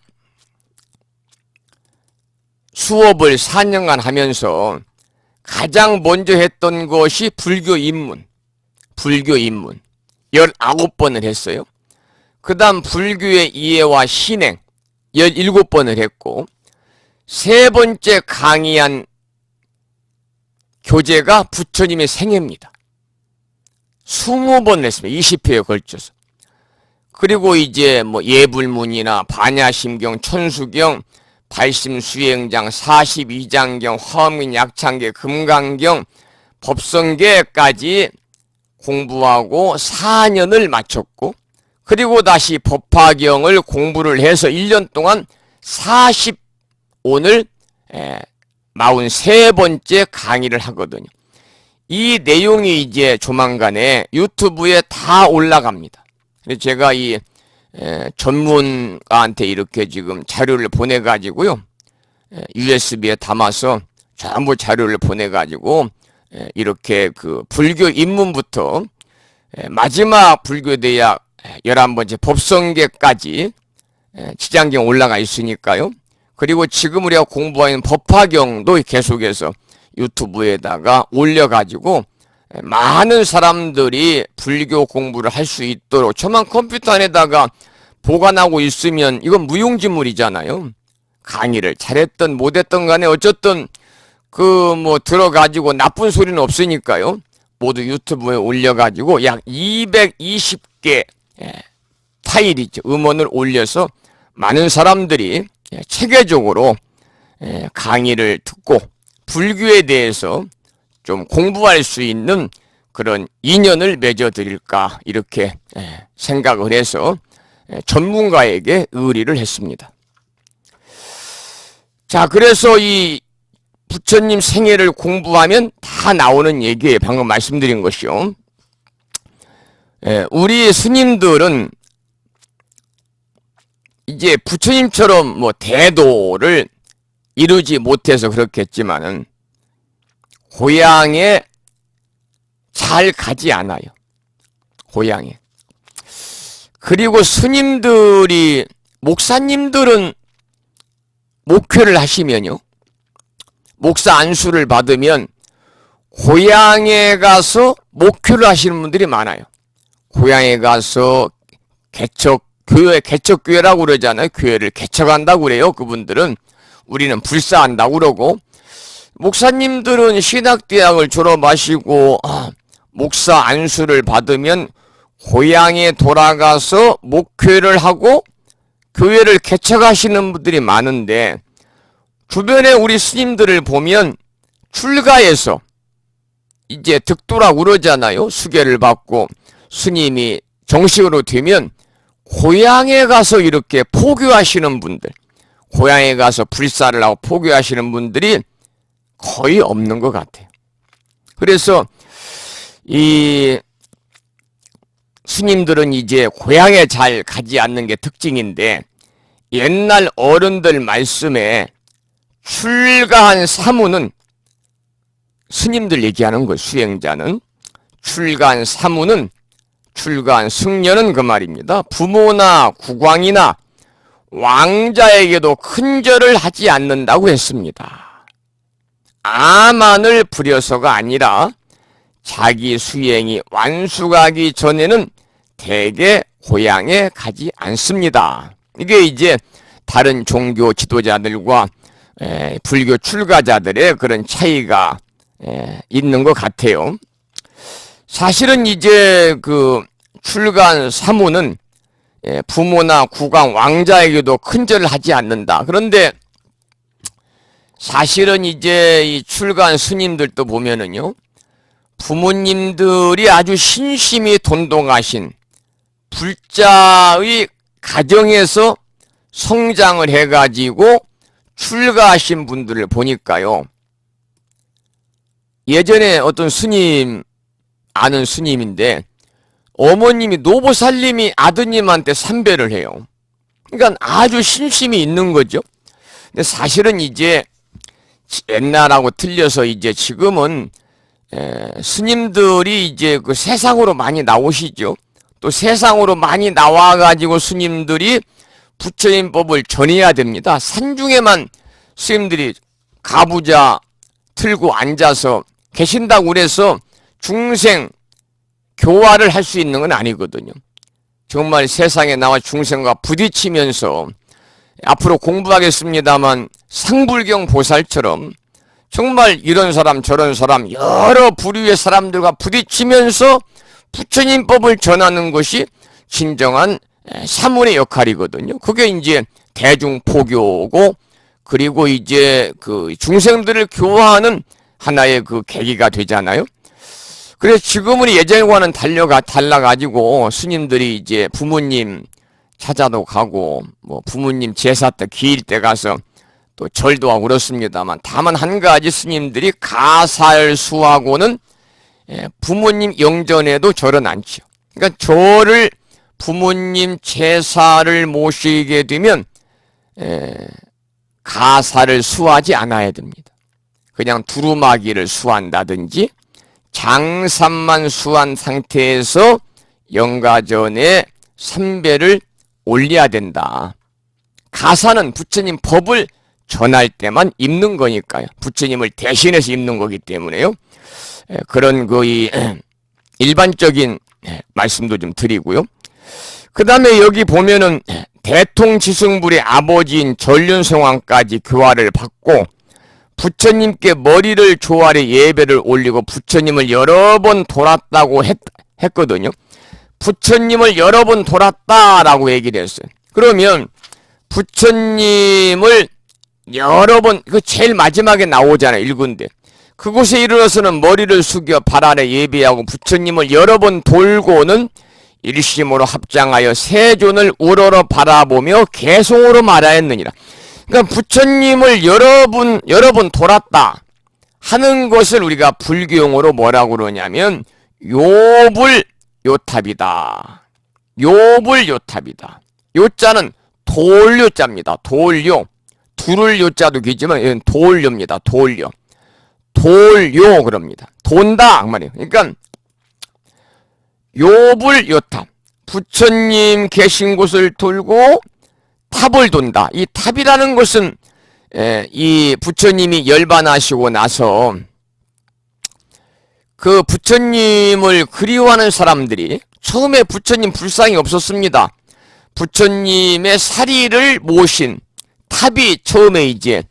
수업을 4년간 하면서 가장 먼저 했던 것이 불교 입문 19번을 했어요. 그 다음 불교의 이해와 신행 17번을 했고 세 번째 강의한 교재가 부처님의 생애입니다. 20번을 했습니다. 20회에 걸쳐서. 그리고 이제 뭐 예불문이나 반야심경, 천수경, 발심수행장, 42장경, 화엄경, 약창계, 금강경, 법성계까지 공부하고 4년을 마쳤고 그리고 다시 법화경을 공부를 해서 1년 동안 오늘 43번째 강의를 하거든요. 이 내용이 이제 조만간에 유튜브에 다 올라갑니다. 제가 이 전문가한테 이렇게 지금 자료를 보내가지고요. USB에 담아서 전부 자료를 보내가지고 이렇게 그 불교 입문부터 마지막 불교대학 11번째 법성계까지 지장경 올라가 있으니까요. 그리고 지금 우리가 공부하는 법화경도 계속해서 유튜브에다가 올려가지고 많은 사람들이 불교 공부를 할 수 있도록 저만 컴퓨터 안에다가 보관하고 있으면 이건 무용지물이잖아요. 강의를 잘했던 못했던 간에 어쨌든 그 뭐 들어가지고 나쁜 소리는 없으니까요. 모두 유튜브에 올려가지고 약 220개 파일이죠. 음원을 올려서 많은 사람들이 체계적으로 강의를 듣고 불교에 대해서 좀 공부할 수 있는 그런 인연을 맺어드릴까 이렇게 생각을 해서 전문가에게 의뢰를 했습니다. 자, 그래서 이 부처님 생애를 공부하면 다 나오는 얘기예요. 방금 말씀드린 것이요. 우리 스님들은 이제 부처님처럼 뭐 대도를 이루지 못해서 그렇겠지만은 고향에 잘 가지 않아요. 고향에. 그리고 스님들이 목사님들은 목회를 하시면요. 목사 안수를 받으면 고향에 가서 목회를 하시는 분들이 많아요. 고향에 가서 개척교회라고 그러잖아요. 교회를 개척한다고 그래요. 그분들은. 우리는 불사한다고 그러고, 목사님들은 신학대학을 졸업하시고 목사 안수를 받으면 고향에 돌아가서 목회를 하고 교회를 개척하시는 분들이 많은데, 주변에 우리 스님들을 보면 출가해서 이제 득도라고 그러잖아요. 수계를 받고 스님이 정식으로 되면 고향에 가서 이렇게 포교하시는 분들, 고향에 가서 불사를 하고 포교하시는 분들이 거의 없는 것 같아요. 그래서 이 스님들은 이제 고향에 잘 가지 않는 게 특징인데, 옛날 어른들 말씀에 출가한 사무는, 스님들 얘기하는 거, 수행자는 출가한 사무는, 출가한 승려는 그 말입니다. 부모나 국왕이나 왕자에게도 큰 절을 하지 않는다고 했습니다. 아만을 부려서가 아니라 자기 수행이 완수하기 전에는 대개 고향에 가지 않습니다. 이게 이제 다른 종교 지도자들과 불교 출가자들의 그런 차이가 있는 것 같아요. 사실은 이제 그 출가한 사무는 부모나 국왕, 왕자에게도 큰 절을 하지 않는다. 그런데 사실은 이제 이 출가한 스님들도 보면은요, 부모님들이 아주 신심이 돈독하신 불자의 가정에서 성장을 해가지고 출가하신 분들을 보니까요, 예전에 어떤 스님, 아는 스님인데 어머님이 노보살님이 아드님한테 삼배를 해요. 그러니까 아주 신심이 있는 거죠. 근데 사실은 이제 옛날하고 틀려서 이제 지금은 스님들이 이제 그 세상으로 많이 나오시죠. 또 세상으로 많이 나와가지고 스님들이 부처님법을 전해야 됩니다. 산중에만 스님들이 가부좌 틀고 앉아서 계신다고 그래서 중생 교화를 할 수 있는 건 아니거든요. 정말 세상에 나와 중생과 부딪히면서 앞으로 공부하겠습니다만 상불경 보살처럼 정말 이런 사람 저런 사람 여러 부류의 사람들과 부딪히면서 부처님법을 전하는 것이 진정한 사문의 역할이거든요. 그게 이제 대중포교고, 그리고 이제 그 중생들을 교화하는 하나의 그 계기가 되잖아요. 그래서 지금은 예전과는 달라가지고 스님들이 이제 부모님 찾아도 가고, 뭐 부모님 제사 때 기일 때 가서 또 절도 하고 그렇습니다만, 다만 한 가지 스님들이 가살수하고는 부모님 영전에도 절은 않죠. 그러니까 절을, 부모님 제사를 모시게 되면 가사를 수하지 않아야 됩니다. 그냥 두루마기를 수한다든지 장삼만 수한 상태에서 영가전에 삼배를 올려야 된다. 가사는 부처님 법을 전할 때만 입는 거니까요. 부처님을 대신해서 입는 거기 때문에요. 그런 거의 일반적인 말씀도 좀 드리고요. 그 다음에 여기 보면은 대통지승불의 아버지인 전륜성왕까지 교화를 받고 부처님께 머리를 조아려 예배를 올리고 부처님을 여러 번 돌았다고 했거든요. 부처님을 여러 번 돌았다라고 얘기를 했어요. 그러면 부처님을 여러 번, 그 제일 마지막에 나오잖아요. 읽은데. 그곳에 이르러서는 머리를 숙여 발 아래 예배하고 부처님을 여러 번 돌고는 일심으로 합장하여 세존을 우러러 바라보며 개송으로 말하였느니라. 그러니까 부처님을 여러 번 돌았다 하는 것을 우리가 불교용어로 뭐라고 그러냐면 요불요탑이다. 요불요탑이다. 요자는 돌요자입니다. 돌요. 두를 요자도 기지만 이건 돌요입니다. 돌요. 돌요 그럽니다. 돈다 그 말이에요. 그러니까 요불요탑. 부처님 계신 곳을 돌고 탑을 돈다. 이 탑이라는 것은 이 부처님이 열반하시고 나서 그 부처님을 그리워하는 사람들이 처음에 부처님 불상이 없었습니다. 부처님의 사리를 모신 탑이 처음에 이제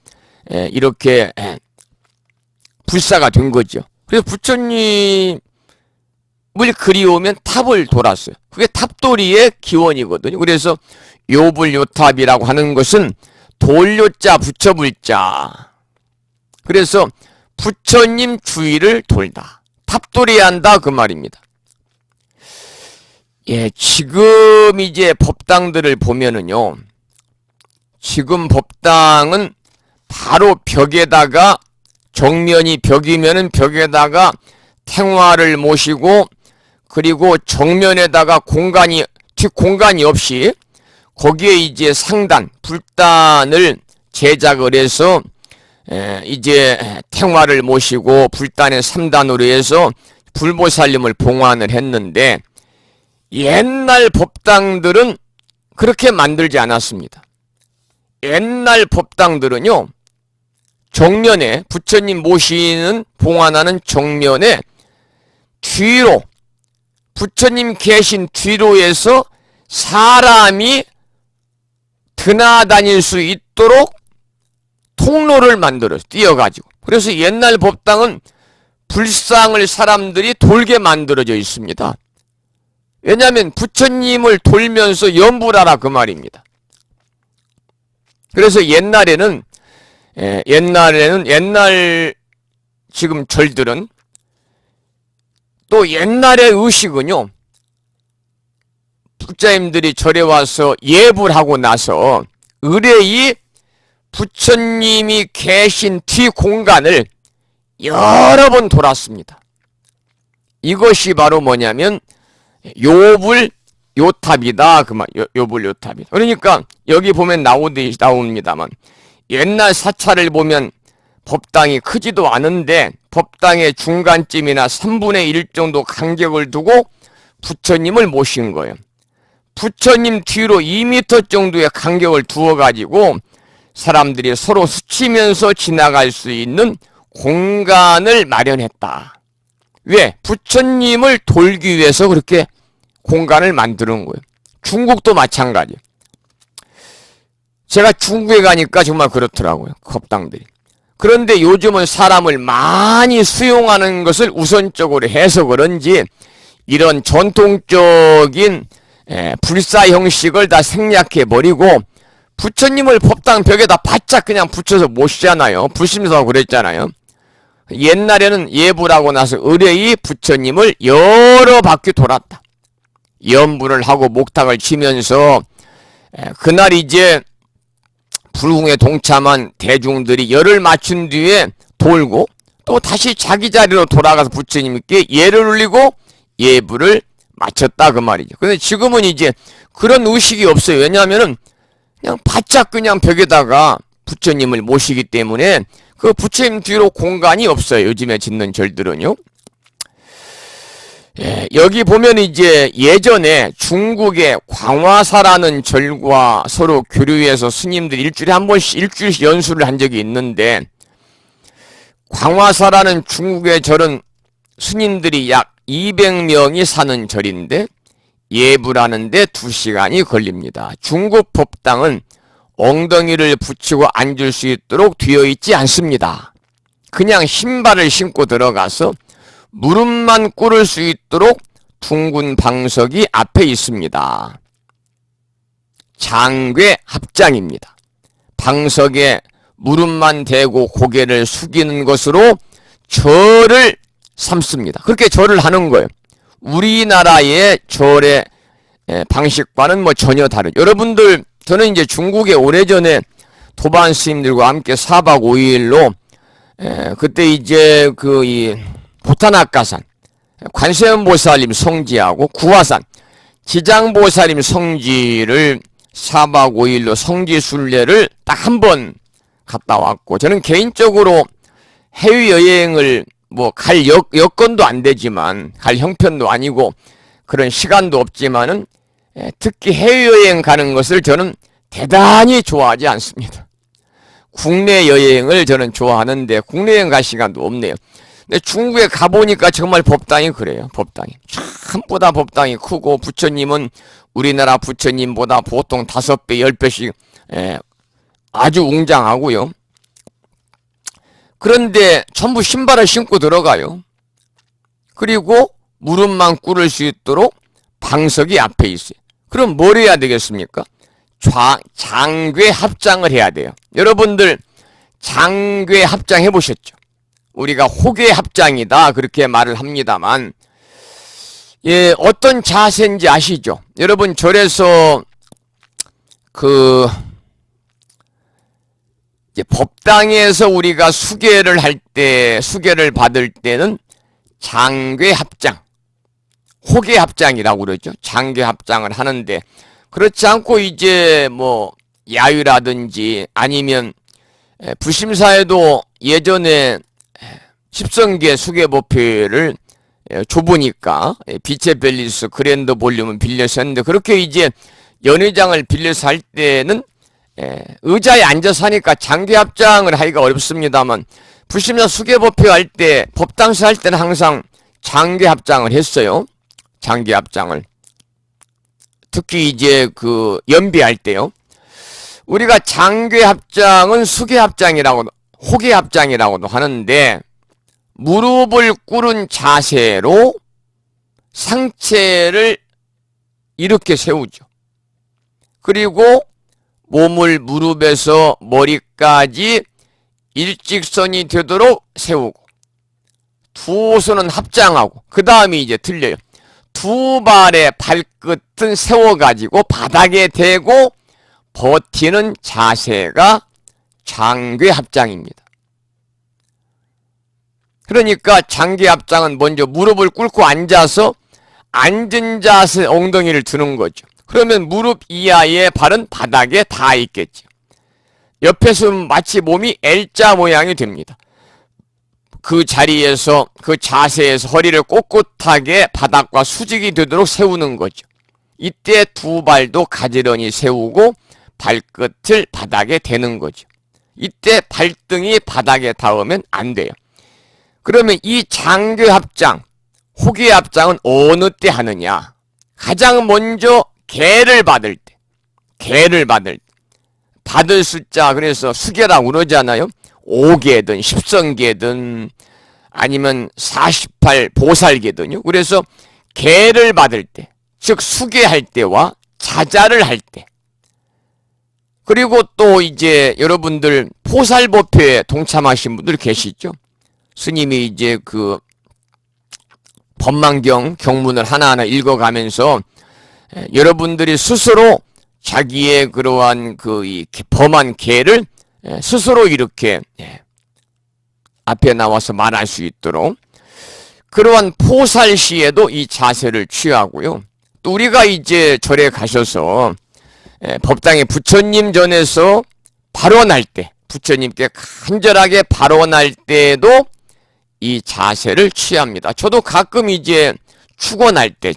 이렇게 불사가 된 거죠. 그래서 부처님을 그리우면 탑을 돌았어요. 그게 탑돌이의 기원이거든요. 그래서 요불요탑이라고 하는 것은 돌요자 부처불자. 그래서 부처님 주위를 돌다. 탑돌이야 한다 그 말입니다. 예, 지금 이제 법당들을 보면은요. 지금 법당은 바로 벽에다가 정면이 벽이면은 벽에다가 탱화를 모시고 그리고 정면에다가 뒷공간이 없이 거기에 이제 상단, 불단을 제작을 해서 이제 탱화를 모시고 불단의 3단으로 해서 불보살님을 봉안을 했는데 옛날 법당들은 그렇게 만들지 않았습니다. 옛날 법당들은요. 정면에 부처님 모시는 봉안하는 정면에 뒤로 부처님 계신 뒤로에서 사람이 드나다닐 수 있도록 통로를 만들어서 띄어가지고 그래서 옛날 법당은 불상을 사람들이 돌게 만들어져 있습니다. 왜냐하면 부처님을 돌면서 염불하라 그 말입니다. 그래서 옛날에는 옛날 지금 절들은 또 옛날의 의식은요. 불자님들이 절에 와서 예불하고 나서 의뢰이 부처님이 계신 뒤 공간을 여러 번 돌았습니다. 이것이 바로 뭐냐면 요불요탑이다 그 말. 요불요탑이다. 그러니까 여기 보면 나옵니다만 옛날 사찰을 보면 법당이 크지도 않은데 법당의 중간쯤이나 3분의 1 정도 간격을 두고 부처님을 모신 거예요. 부처님 뒤로 2m 정도의 간격을 두어가지고 사람들이 서로 스치면서 지나갈 수 있는 공간을 마련했다. 왜? 부처님을 돌기 위해서 그렇게 공간을 만드는 거예요. 중국도 마찬가지. 제가 중국에 가니까 정말 그렇더라고요. 법당들이. 그런데 요즘은 사람을 많이 수용하는 것을 우선적으로 해서 그런지 이런 전통적인 불사 형식을 다 생략해버리고 부처님을 법당 벽에다 바짝 그냥 붙여서 모시잖아요. 불심사하고 그랬잖아요. 옛날에는 예불하고 나서 의뢰이 부처님을 여러 바퀴 돌았다. 염불을 하고 목탁을 치면서 그날 이제 불궁에 동참한 대중들이 열을 맞춘 뒤에 돌고 또 다시 자기 자리로 돌아가서 부처님께 예를 올리고 예불을 마쳤다 그 말이죠. 근데 지금은 이제 그런 의식이 없어요. 왜냐하면은 그냥 바짝 그냥 벽에다가 부처님을 모시기 때문에 그 부처님 뒤로 공간이 없어요. 요즘에 짓는 절들은요. 예, 여기 보면 이제 예전에 중국의 광화사라는 절과 서로 교류해서 스님들이 일주일에 한 번씩 일주일씩 연수를 한 적이 있는데 광화사라는 중국의 절은 스님들이 약 200명이 사는 절인데 예불하는데 2시간이 걸립니다. 중국 법당은 엉덩이를 붙이고 앉을 수 있도록 되어 있지 않습니다. 그냥 신발을 신고 들어가서 무릎만 꿇을 수 있도록 둥근 방석이 앞에 있습니다. 장괴 합장입니다. 방석에 무릎만 대고 고개를 숙이는 것으로 절을 삼습니다. 그렇게 절을 하는 거예요. 우리나라의 절의 방식과는 뭐 전혀 다른. 여러분들, 저는 이제 중국에 오래전에 도반 스님들과 함께 4박 5일로 그때 이제 이 보타나카산 관세음보살님 성지하고 구화산 지장보살님 성지를 4박 5일로 성지순례를 딱 한 번 갔다 왔고, 저는 개인적으로 해외여행을 뭐 갈 여건도 안 되지만, 갈 형편도 아니고 그런 시간도 없지만은 특히 해외여행 가는 것을 저는 대단히 좋아하지 않습니다. 국내 여행을 저는 좋아하는데 국내 여행 갈 시간도 없네요. 근데 중국에 가보니까 정말 법당이 그래요. 법당이 참보다 법당이 크고, 부처님은 우리나라 부처님보다 보통 5배, 10배씩 아주 웅장하고요. 그런데 전부 신발을 신고 들어가요. 그리고 무릎만 꿇을 수 있도록 방석이 앞에 있어요. 그럼 뭘 해야 되겠습니까? 장괴 합장을 해야 돼요. 여러분들 장괴 합장 해보셨죠? 우리가 호계 합장이다 그렇게 말을 합니다만, 어떤 자세인지 아시죠? 여러분 절에서 이제 법당에서 우리가 수계를 받을 때는 장괴 합장, 호계 합장이라고 그러죠. 장괴 합장을 하는데, 그렇지 않고 이제 뭐 야유라든지 아니면 부심사에도 예전에 십성계 수계법회를 좁으니까 빛의 벨리스 그랜드 볼륨은 빌려서 했는데, 그렇게 이제 연회장을 빌려서 할 때는 의자에 앉아서 하니까 장괴 합장을 하기가 어렵습니다만, 부심사 수계법회 할 때, 법당사 할 때는 항상 장괴 합장을 했어요. 장괴 합장을. 특히 이제 연비할 때요. 우리가 장괴 합장은 수계 합장이라고, 호계 합장이라고도 하는데, 무릎을 꿇은 자세로 상체를 이렇게 세우죠. 그리고 몸을 무릎에서 머리까지 일직선이 되도록 세우고, 두 손은 합장하고, 그 다음에 이제 틀려요. 두 발의 발끝은 세워가지고 바닥에 대고 버티는 자세가 장괴 합장입니다. 그러니까 장괴 합장은 먼저 무릎을 꿇고 앉아서 앉은 자세 엉덩이를 드는 거죠. 그러면 무릎 이하의 발은 바닥에 닿아 있겠죠. 옆에서 마치 몸이 L자 모양이 됩니다. 그 자리에서, 그 자세에서 허리를 꼿꼿하게 바닥과 수직이 되도록 세우는 거죠. 이때 두 발도 가지런히 세우고 발끝을 바닥에 대는 거죠. 이때 발등이 바닥에 닿으면 안 돼요. 그러면 이 장괴 합장, 호계 합장은 어느 때 하느냐? 가장 먼저 개를 받을 때, 받을 숫자, 그래서 수계라고 그러잖아요. 5개든 10성계든 아니면 48 보살계든요. 그래서 개를 받을 때, 즉 수계할 때와 자자를 할 때, 그리고 또 이제 여러분들 포살법회에 동참하신 분들 계시죠? 스님이 이제 법망경 경문을 하나하나 읽어가면서 여러분들이 스스로 자기의 그러한 이 범한 죄를 스스로 이렇게 앞에 나와서 말할 수 있도록, 그러한 포살 시에도 이 자세를 취하고요. 또 우리가 이제 절에 가셔서 법당에 부처님 전에서 발언할 때, 부처님께 간절하게 발언할 때에도 이 자세를 취합니다. 저도 가끔 이제 축원할 때,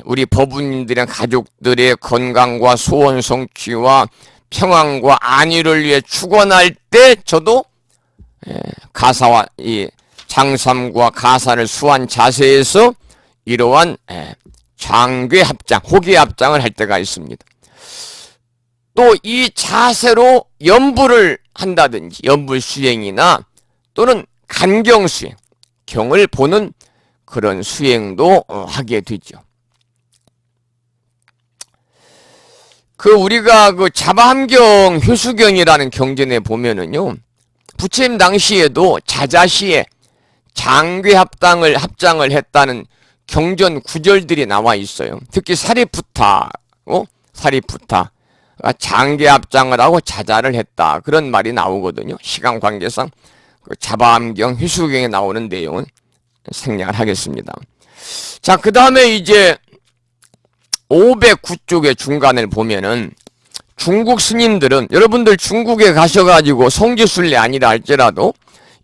우리 법우님들이랑 가족들의 건강과 소원 성취와 평안과 안위를 위해 축원할 때 저도 가사와 이 장삼과 가사를 수한 자세에서 이러한 장괴합장, 호계합장을 할 때가 있습니다. 또 이 자세로 연불을 한다든지 연불수행이나 또는 간경수행, 경을 보는 그런 수행도 하게 되죠. 우리가 자바함경 효수경이라는 경전에 보면은요, 부처님 당시에도 자자시에 장괴합장을 합장을 경전 구절들이 나와 있어요. 특히 사리푸타, 사리푸타 장괴합장을 하고 자자를 했다, 그런 말이 나오거든요. 시간 관계상 자바함경 효수경에 나오는 내용은 생략을 하겠습니다. 자, 그 다음에 이제 509쪽의 중간을 보면은 중국 스님들은, 여러분들 중국에 가셔가지고 성지순례 아니라 할지라도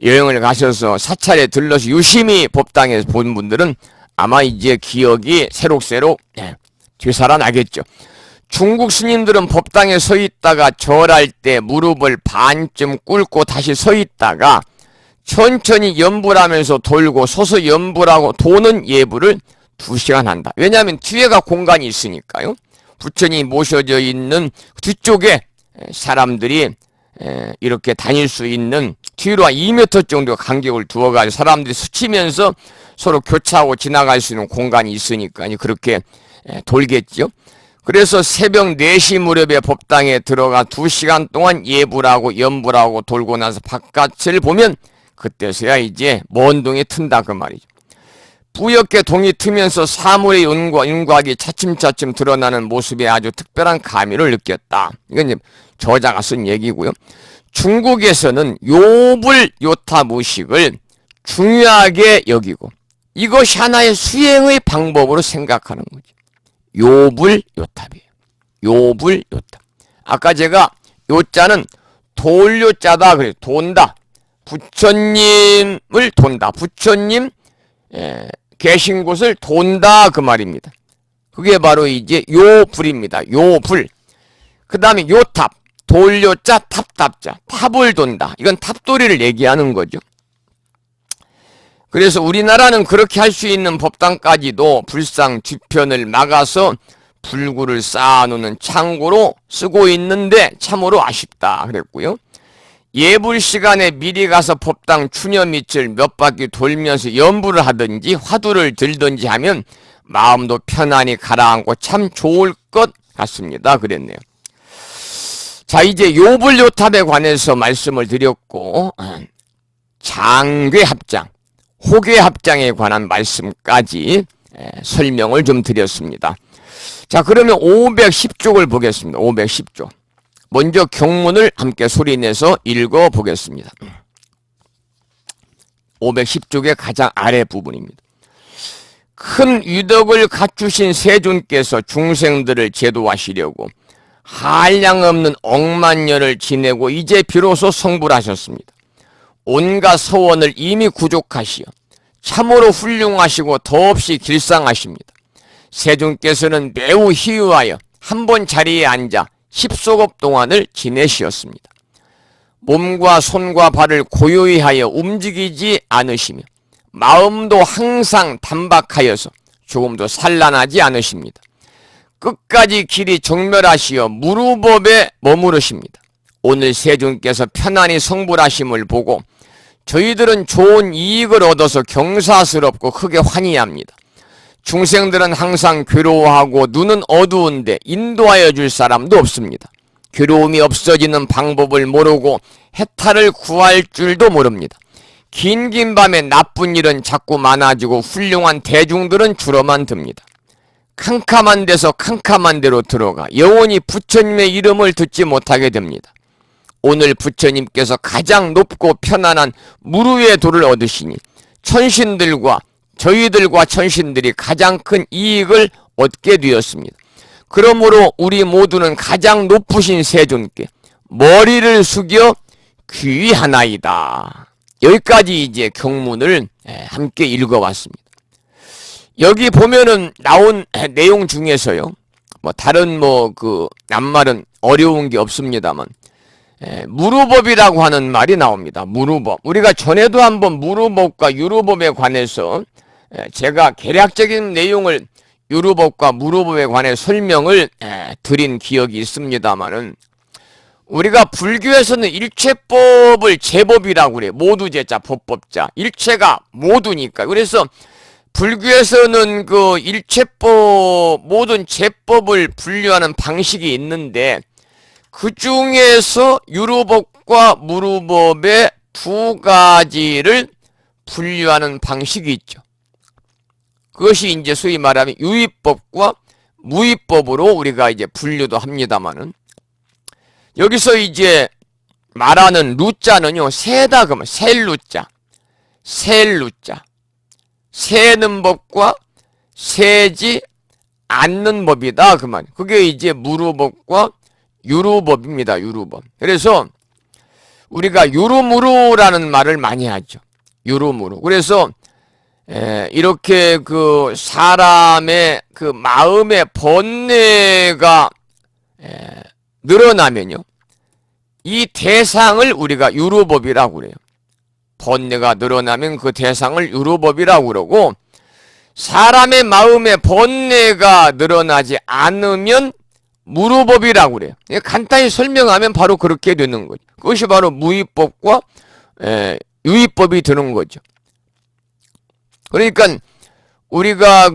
여행을 가셔서 사찰에 들러서 유심히 법당에 본 분들은 아마 이제 기억이 새록새록 되살아나겠죠. 중국 스님들은 법당에 서 있다가 절할 때 무릎을 반쯤 꿇고 다시 서 있다가 천천히 연불하면서 돌고, 서서 연불하고 도는 예불을 2시간 한다. 왜냐하면 뒤에가 공간이 있으니까요. 부처님이 모셔져 있는 뒤쪽에 사람들이 이렇게 다닐 수 있는 뒤로 한 2m 정도 간격을 두어가지고 사람들이 스치면서 서로 교차하고 지나갈 수 있는 공간이 있으니까 그렇게 돌겠죠. 그래서 새벽 4시 무렵에 법당에 들어가 2시간 동안 예불하고 연불하고 돌고 나서 바깥을 보면 그때서야 이제 먼 동이 튼다, 그 말이죠. 뿌옇게 동이 트면서 사물의 윤곽이 차츰차츰 드러나는 모습에 아주 특별한 감미를 느꼈다. 이건 이제 저자가 쓴 얘기고요. 중국에서는 요불 요탑의식을 중요하게 여기고 이것이 하나의 수행의 방법으로 생각하는 거죠. 요불 요탑이에요. 요불 요탑. 아까 제가 요자는 돌요자다 그래요. 돈다. 부처님을 돈다. 부처님 계신 곳을 돈다, 그 말입니다. 그게 바로 이제 요불입니다. 요불. 그 다음에 요탑. 돌요자 탑탑자. 탑을 돈다. 이건 탑돌이를 얘기하는 거죠. 그래서 우리나라는 그렇게 할 수 있는 법당까지도 불상 뒤편을 막아서 불구를 쌓아놓는 창고로 쓰고 있는데 참으로 아쉽다 그랬고요. 예불 시간에 미리 가서 법당 추녀 밑을 몇 바퀴 돌면서 연불을 하든지 화두를 들든지 하면 마음도 편안히 가라앉고 참 좋을 것 같습니다, 그랬네요. 자, 이제 요불요탑에 관해서 말씀을 드렸고, 장괴합장, 호괴합장에 관한 말씀까지 설명을 좀 드렸습니다. 자, 그러면 510쪽을 보겠습니다. 510쪽. 먼저 경문을 함께 소리내서 읽어보겠습니다. 510쪽의 가장 아래 부분입니다. 큰 위덕을 갖추신 세존께서 중생들을 제도하시려고 한량없는 억만년을 지내고 이제 비로소 성불하셨습니다. 온갖 서원을 이미 구족하시어 참으로 훌륭하시고 더없이 길상하십니다. 세존께서는 매우 희유하여 한 번 자리에 앉아 10소급 동안을 지내시었습니다. 몸과 손과 발을 고요히 하여 움직이지 않으시며 마음도 항상 단박하여서 조금도 산란하지 않으십니다. 끝까지 길이 정멸하시어 무루법에 머무르십니다. 오늘 세존께서 편안히 성불하심을 보고 저희들은 좋은 이익을 얻어서 경사스럽고 크게 환희합니다. 중생들은 항상 괴로워하고 눈은 어두운데 인도하여 줄 사람도 없습니다. 괴로움이 없어지는 방법을 모르고 해탈을 구할 줄도 모릅니다. 긴 밤에 나쁜 일은 자꾸 많아지고 훌륭한 대중들은 줄어만 듭니다. 캄캄한 데서 캄캄한 데로 들어가 영원히 부처님의 이름을 듣지 못하게 됩니다. 오늘 부처님께서 가장 높고 편안한 무루의 도를 얻으시니 천신들과 저희들과 천신들이 가장 큰 이익을 얻게 되었습니다. 그러므로 우리 모두는 가장 높으신 세존께 머리를 숙여 귀하나이다. 여기까지 이제 경문을 함께 읽어봤습니다. 여기 보면은 나온 내용 중에서요, 다른 낱말은 어려운 게 없습니다만, 무루법이라고 하는 말이 나옵니다. 무루법. 우리가 전에도 한번 무루법과 유루법에 관해서 제가 개략적인 내용을 유루법과 무루법에 관해 설명을 드린 기억이 있습니다만은, 우리가 불교에서는 일체법을 제법이라고 그래요. 모두 제자, 법법자. 일체가 모두니까. 그래서 불교에서는 그 일체법, 모든 제법을 분류하는 방식이 있는데, 그 중에서 유루법과 무루법의 두 가지를 분류하는 방식이 있죠. 그것이 이제 소위 말하면 유의법과 무의법으로 우리가 이제 분류도 합니다만은, 여기서 이제 말하는 루자는요, 세다 그러면 셀루자, 셀루자, 세는 법과 세지 않는 법이다 그 말. 그게 이제 무루법과 유루법입니다. 유루법. 그래서 우리가 유루무루라는 말을 많이 하죠. 유루무루. 그래서 이렇게 그 사람의 그 마음의 번뇌가 늘어나면요, 이 대상을 우리가 유루법이라고 그래요. 번뇌가 늘어나면 그 대상을 유루법이라고 그러고, 사람의 마음의 번뇌가 늘어나지 않으면 무루법이라고 그래요. 간단히 설명하면 바로 그렇게 되는 거죠. 그것이 바로 무의법과 유의법이 되는 거죠. 그러니까 우리가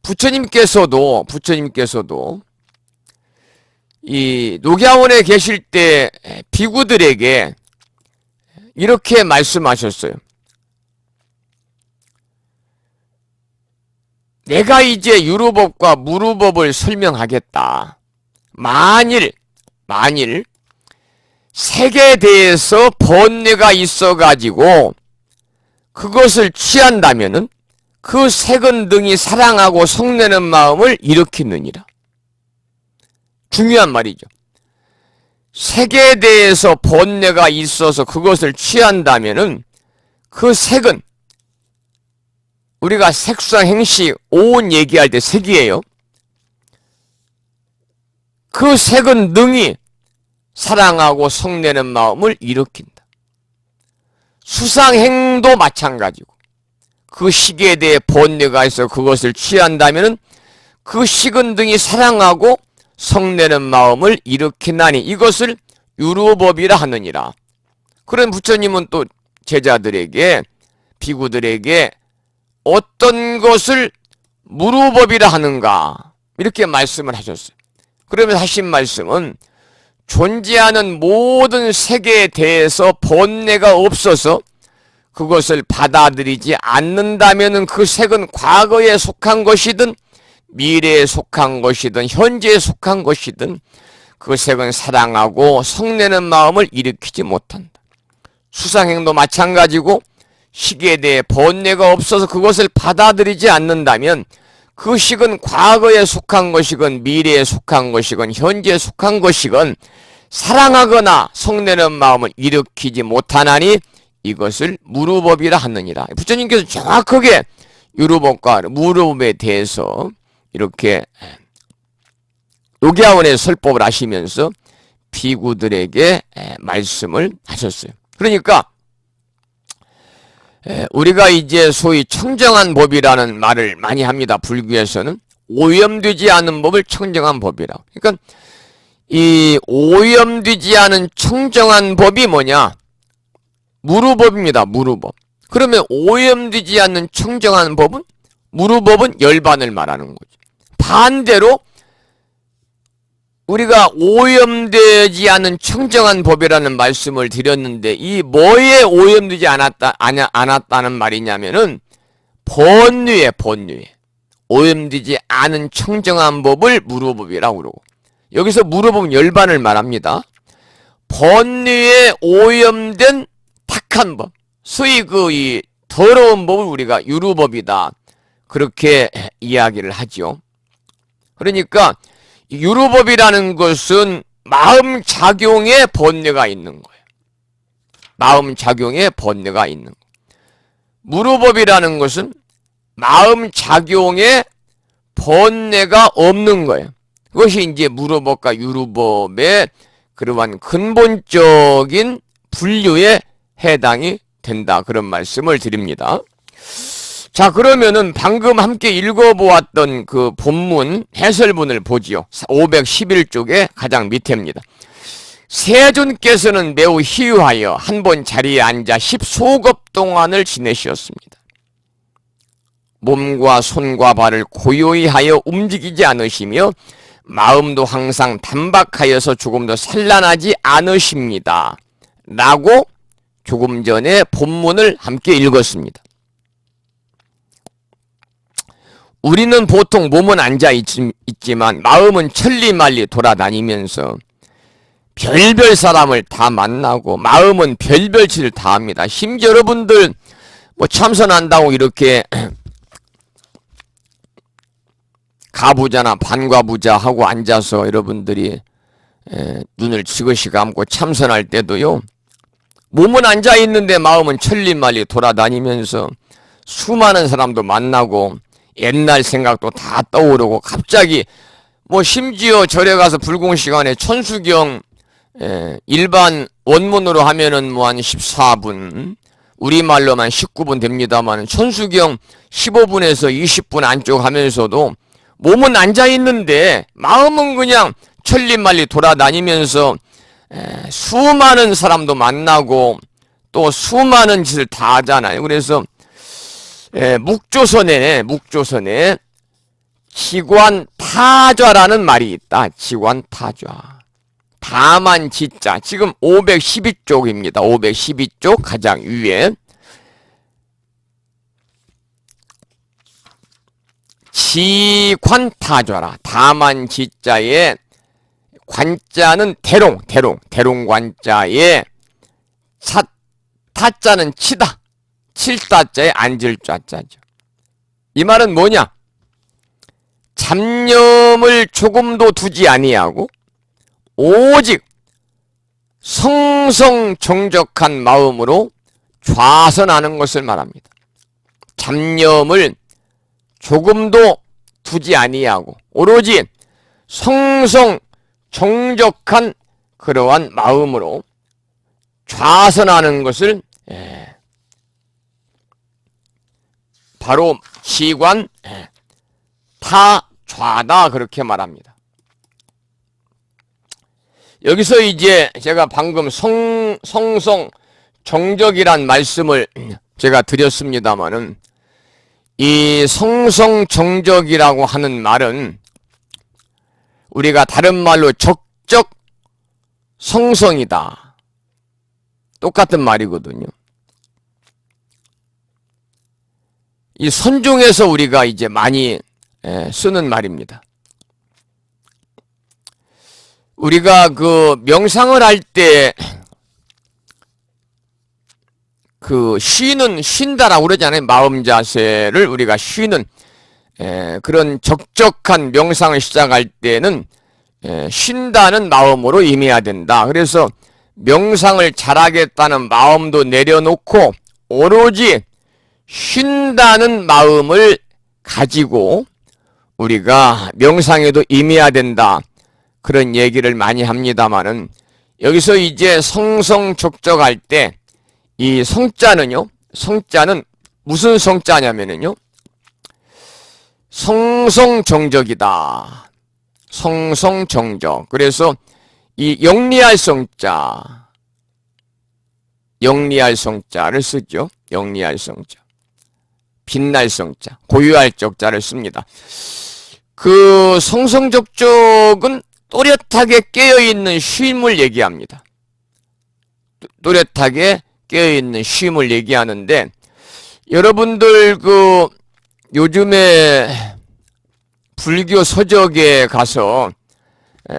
부처님께서도 이 녹야원에 계실 때 비구들에게 이렇게 말씀하셨어요. 내가 이제 유루법과 무루법을 설명하겠다. 만일 색에 대해서 번뇌가 있어가지고 그것을 취한다면은 그 색은 등이 사랑하고 성내는 마음을 일으키느니라. 중요한 말이죠. 색에 대해서 번뇌가 있어서 그것을 취한다면은 그 색은, 우리가 색수상 행시 오온 얘기할 때 색이에요. 그 색은 능히 사랑하고 성내는 마음을 일으킨다. 수상행도 마찬가지고, 그 식에 대해 번뇌가 있어 그것을 취한다면은 그 식은 등이 사랑하고 성내는 마음을 일으키나니 이것을 유루법이라 하느니라. 그런 부처님은 또 제자들에게, 비구들에게 어떤 것을 무루법이라 하는가, 이렇게 말씀을 하셨어요. 그러면서 하신 말씀은, 존재하는 모든 세계에 대해서 번뇌가 없어서 그것을 받아들이지 않는다면은 그 색은 과거에 속한 것이든 미래에 속한 것이든 현재에 속한 것이든 그 색은 사랑하고 성내는 마음을 일으키지 못한다. 수상행도 마찬가지고, 식에 대해 번뇌가 없어서 그것을 받아들이지 않는다면 그 식은 과거에 속한 것이건 미래에 속한 것이건 현재에 속한 것이건 사랑하거나 성내는 마음을 일으키지 못하나니 이것을 무루법이라 하느니라. 부처님께서 정확하게 유루법과 무루법에 대해서 이렇게 녹야원의 설법을 하시면서 비구들에게 말씀을 하셨어요. 그러니까 우리가 이제 소위 청정한 법이라는 말을 많이 합니다. 불교에서는 오염되지 않은 법을 청정한 법이라고. 그러니까 이 오염되지 않은 청정한 법이 뭐냐? 무루법입니다. 무루법. 그러면 오염되지 않는 청정한 법은, 무루법은 열반을 말하는 거죠. 반대로 우리가 오염되지 않은 청정한 법이라는 말씀을 드렸는데, 이 뭐에 오염되지 않았다는 말이냐면은 번뇌에 오염되지 않은 청정한 법을 무루법이라고 그러고, 여기서 무루법은 열반을 말합니다. 번뇌에 오염된 탁한 법, 소위 이 더러운 법을 우리가 유루법이다, 그렇게 이야기를 하죠. 그러니까 유루법이라는 것은 마음 작용에 번뇌가 있는 거예요. 마음 작용에 번뇌가 있는 거예요. 무루법이라는 것은 마음 작용에 번뇌가 없는 거예요. 그것이 이제 무로법과 유루법의 그러한 근본적인 분류에 해당이 된다. 그런 말씀을 드립니다. 자, 그러면은 방금 함께 읽어보았던 그 본문 해설문을 보지요. 511쪽의 가장 밑에입니다. 세존께서는 매우 희유하여 한 번 자리에 앉아 10소급 동안을 지내셨습니다. 몸과 손과 발을 고요히 하여 움직이지 않으시며 마음도 항상 단박하여서 조금도 산란하지 않으십니다. 라고 조금 전에 본문을 함께 읽었습니다. 우리는 보통 몸은 앉아 있지만 마음은 천리말리 돌아다니면서 별별 사람을 다 만나고 마음은 별별 짓을 다 합니다. 심지어 여러분들 뭐 참선한다고 이렇게 가부자나 반과부자 하고 앉아서 여러분들이 눈을 지그시 감고 참선할 때도요, 몸은 앉아 있는데 마음은 천리말리 돌아다니면서 수많은 사람도 만나고 옛날 생각도 다 떠오르고 갑자기 뭐 심지어 절에 가서 불공시간에 천수경 일반 원문으로 하면은 뭐 한 14분, 우리말로만 19분 됩니다만 천수경 15분에서 20분 안쪽 하면서도 몸은 앉아있는데 마음은 그냥 천리말리 돌아다니면서 수많은 사람도 만나고 또 수많은 짓을 다 하잖아요. 그래서 묵조선에 지관타좌라는 말이 있다. 지관타좌. 다만 지자. 지금 512쪽입니다. 512쪽 가장 위에. 지관타좌라. 다만 지자에 관자는 대롱관자에 타자는 치다. 칠다자에 앉을 좌자죠. 이 말은 뭐냐? 잡념을 조금도 두지 아니하고 오직 성성정적한 마음으로 좌선하는 것을 말합니다. 잡념을 조금도 두지 아니하고 오로지 성성정적한 그러한 마음으로 좌선하는 것을 바로 지관 타좌다 그렇게 말합니다. 여기서 이제 제가 방금 성성정적이란 말씀을 제가 드렸습니다마는 이 성성정적이라고 하는 말은 우리가 다른 말로 적적 성성이다. 똑같은 말이거든요. 이 선중에서 우리가 이제 많이 쓰는 말입니다. 우리가 그 명상을 할 때 그 쉰다라고 그러잖아요. 마음 자세를 우리가 쉬는 그런 적적한 명상을 시작할 때는 쉰다는 마음으로 임해야 된다. 그래서 명상을 잘하겠다는 마음도 내려놓고 오로지 쉰다는 마음을 가지고 우리가 명상에도 임해야 된다. 그런 얘기를 많이 합니다마는 여기서 이제 성성적적할 때 이 성자는요, 성자는 무슨 성자냐면요, 성성정적이다. 성성정적. 그래서 이 영리할 성자를 쓰죠. 영리할 성자. 빛날 성자. 고유할 적자를 씁니다. 그 성성적적은 또렷하게 깨어있는 쉼을 얘기합니다. 또렷하게 깨어있는 쉼을 얘기하는데, 여러분들 그 요즘에 불교 서적에 가서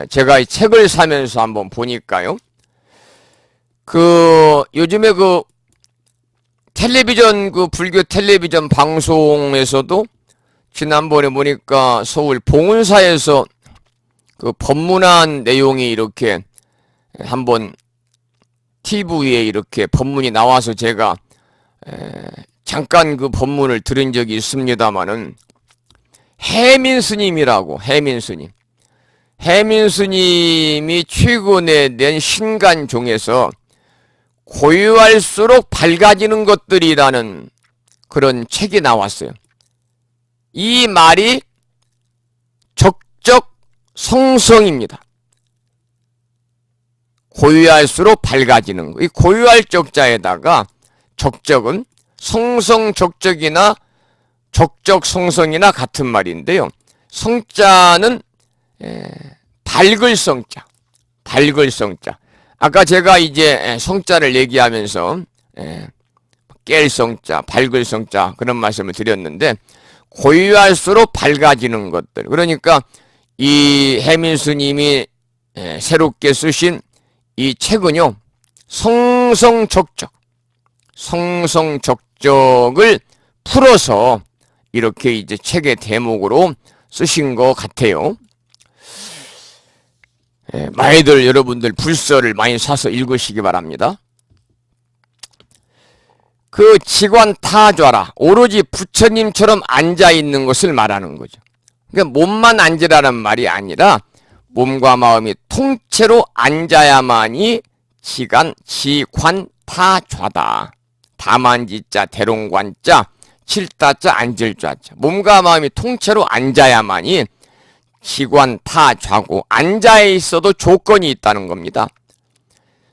제가 이 책을 사면서 한번 보니까요, 그 요즘에 그 텔레비전, 그 불교 텔레비전 방송에서도 지난번에 보니까 서울 봉은사에서 그 법문한 내용이 이렇게 한번 TV에 이렇게 법문이 나와서 제가 잠깐 그 법문을 들은 적이 있습니다마는 해민 스님이라고, 해민 스님. 해민스님이 최근에 낸 신간종에서 고유할수록 밝아지는 것들이라는 그런 책이 나왔어요. 이 말이 적적 성성입니다. 고유할수록 밝아지는 거. 이 고유할 적자에다가 적적은 성성적적이나 적적성성이나 같은 말인데요. 성자는 밝을 성자, 밝을 성자. 아까 제가 이제 성자를 얘기하면서 깰 성자, 밝을 성자 그런 말씀을 드렸는데 고유할수록 밝아지는 것들. 그러니까 이 해민스님이 새롭게 쓰신 이 책은요, 성성적적, 성성적적을 풀어서 이렇게 이제 책의 대목으로 쓰신 것 같아요. 많이들 여러분들 불서를 많이 사서 읽으시기 바랍니다. 그 지관타좌라, 오로지 부처님처럼 앉아있는 것을 말하는 거죠. 그러니까 몸만 앉으라는 말이 아니라 몸과 마음이 통째로 앉아야만이 지관타좌다. 다만지자, 대롱관자, 칠다자, 앉을좌자. 몸과 마음이 통째로 앉아야만이 지관타좌고, 앉아있어도 조건이 있다는 겁니다.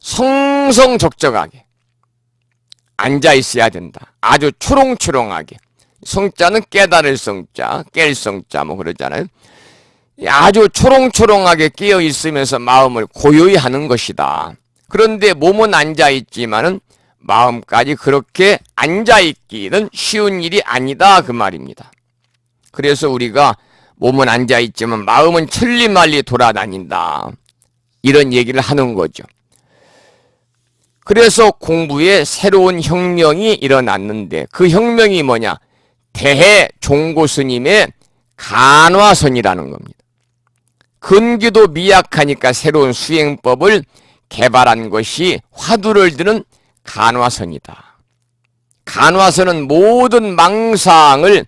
성성적적하게 앉아있어야 된다. 아주 초롱초롱하게. 성자는 깨달을 성자, 깰 성자 뭐 그러잖아요. 아주 초롱초롱하게 깨어있으면서 마음을 고요히 하는 것이다. 그런데 몸은 앉아있지만은 마음까지 그렇게 앉아있기는 쉬운 일이 아니다 그 말입니다. 그래서 우리가 몸은 앉아있지만 마음은 천리말리 돌아다닌다. 이런 얘기를 하는 거죠. 그래서 공부에 새로운 혁명이 일어났는데 그 혁명이 뭐냐? 대해 종고스님의 간화선이라는 겁니다. 근기도 미약하니까 새로운 수행법을 개발한 것이 화두를 드는 간화선이다. 간화선은 모든 망상을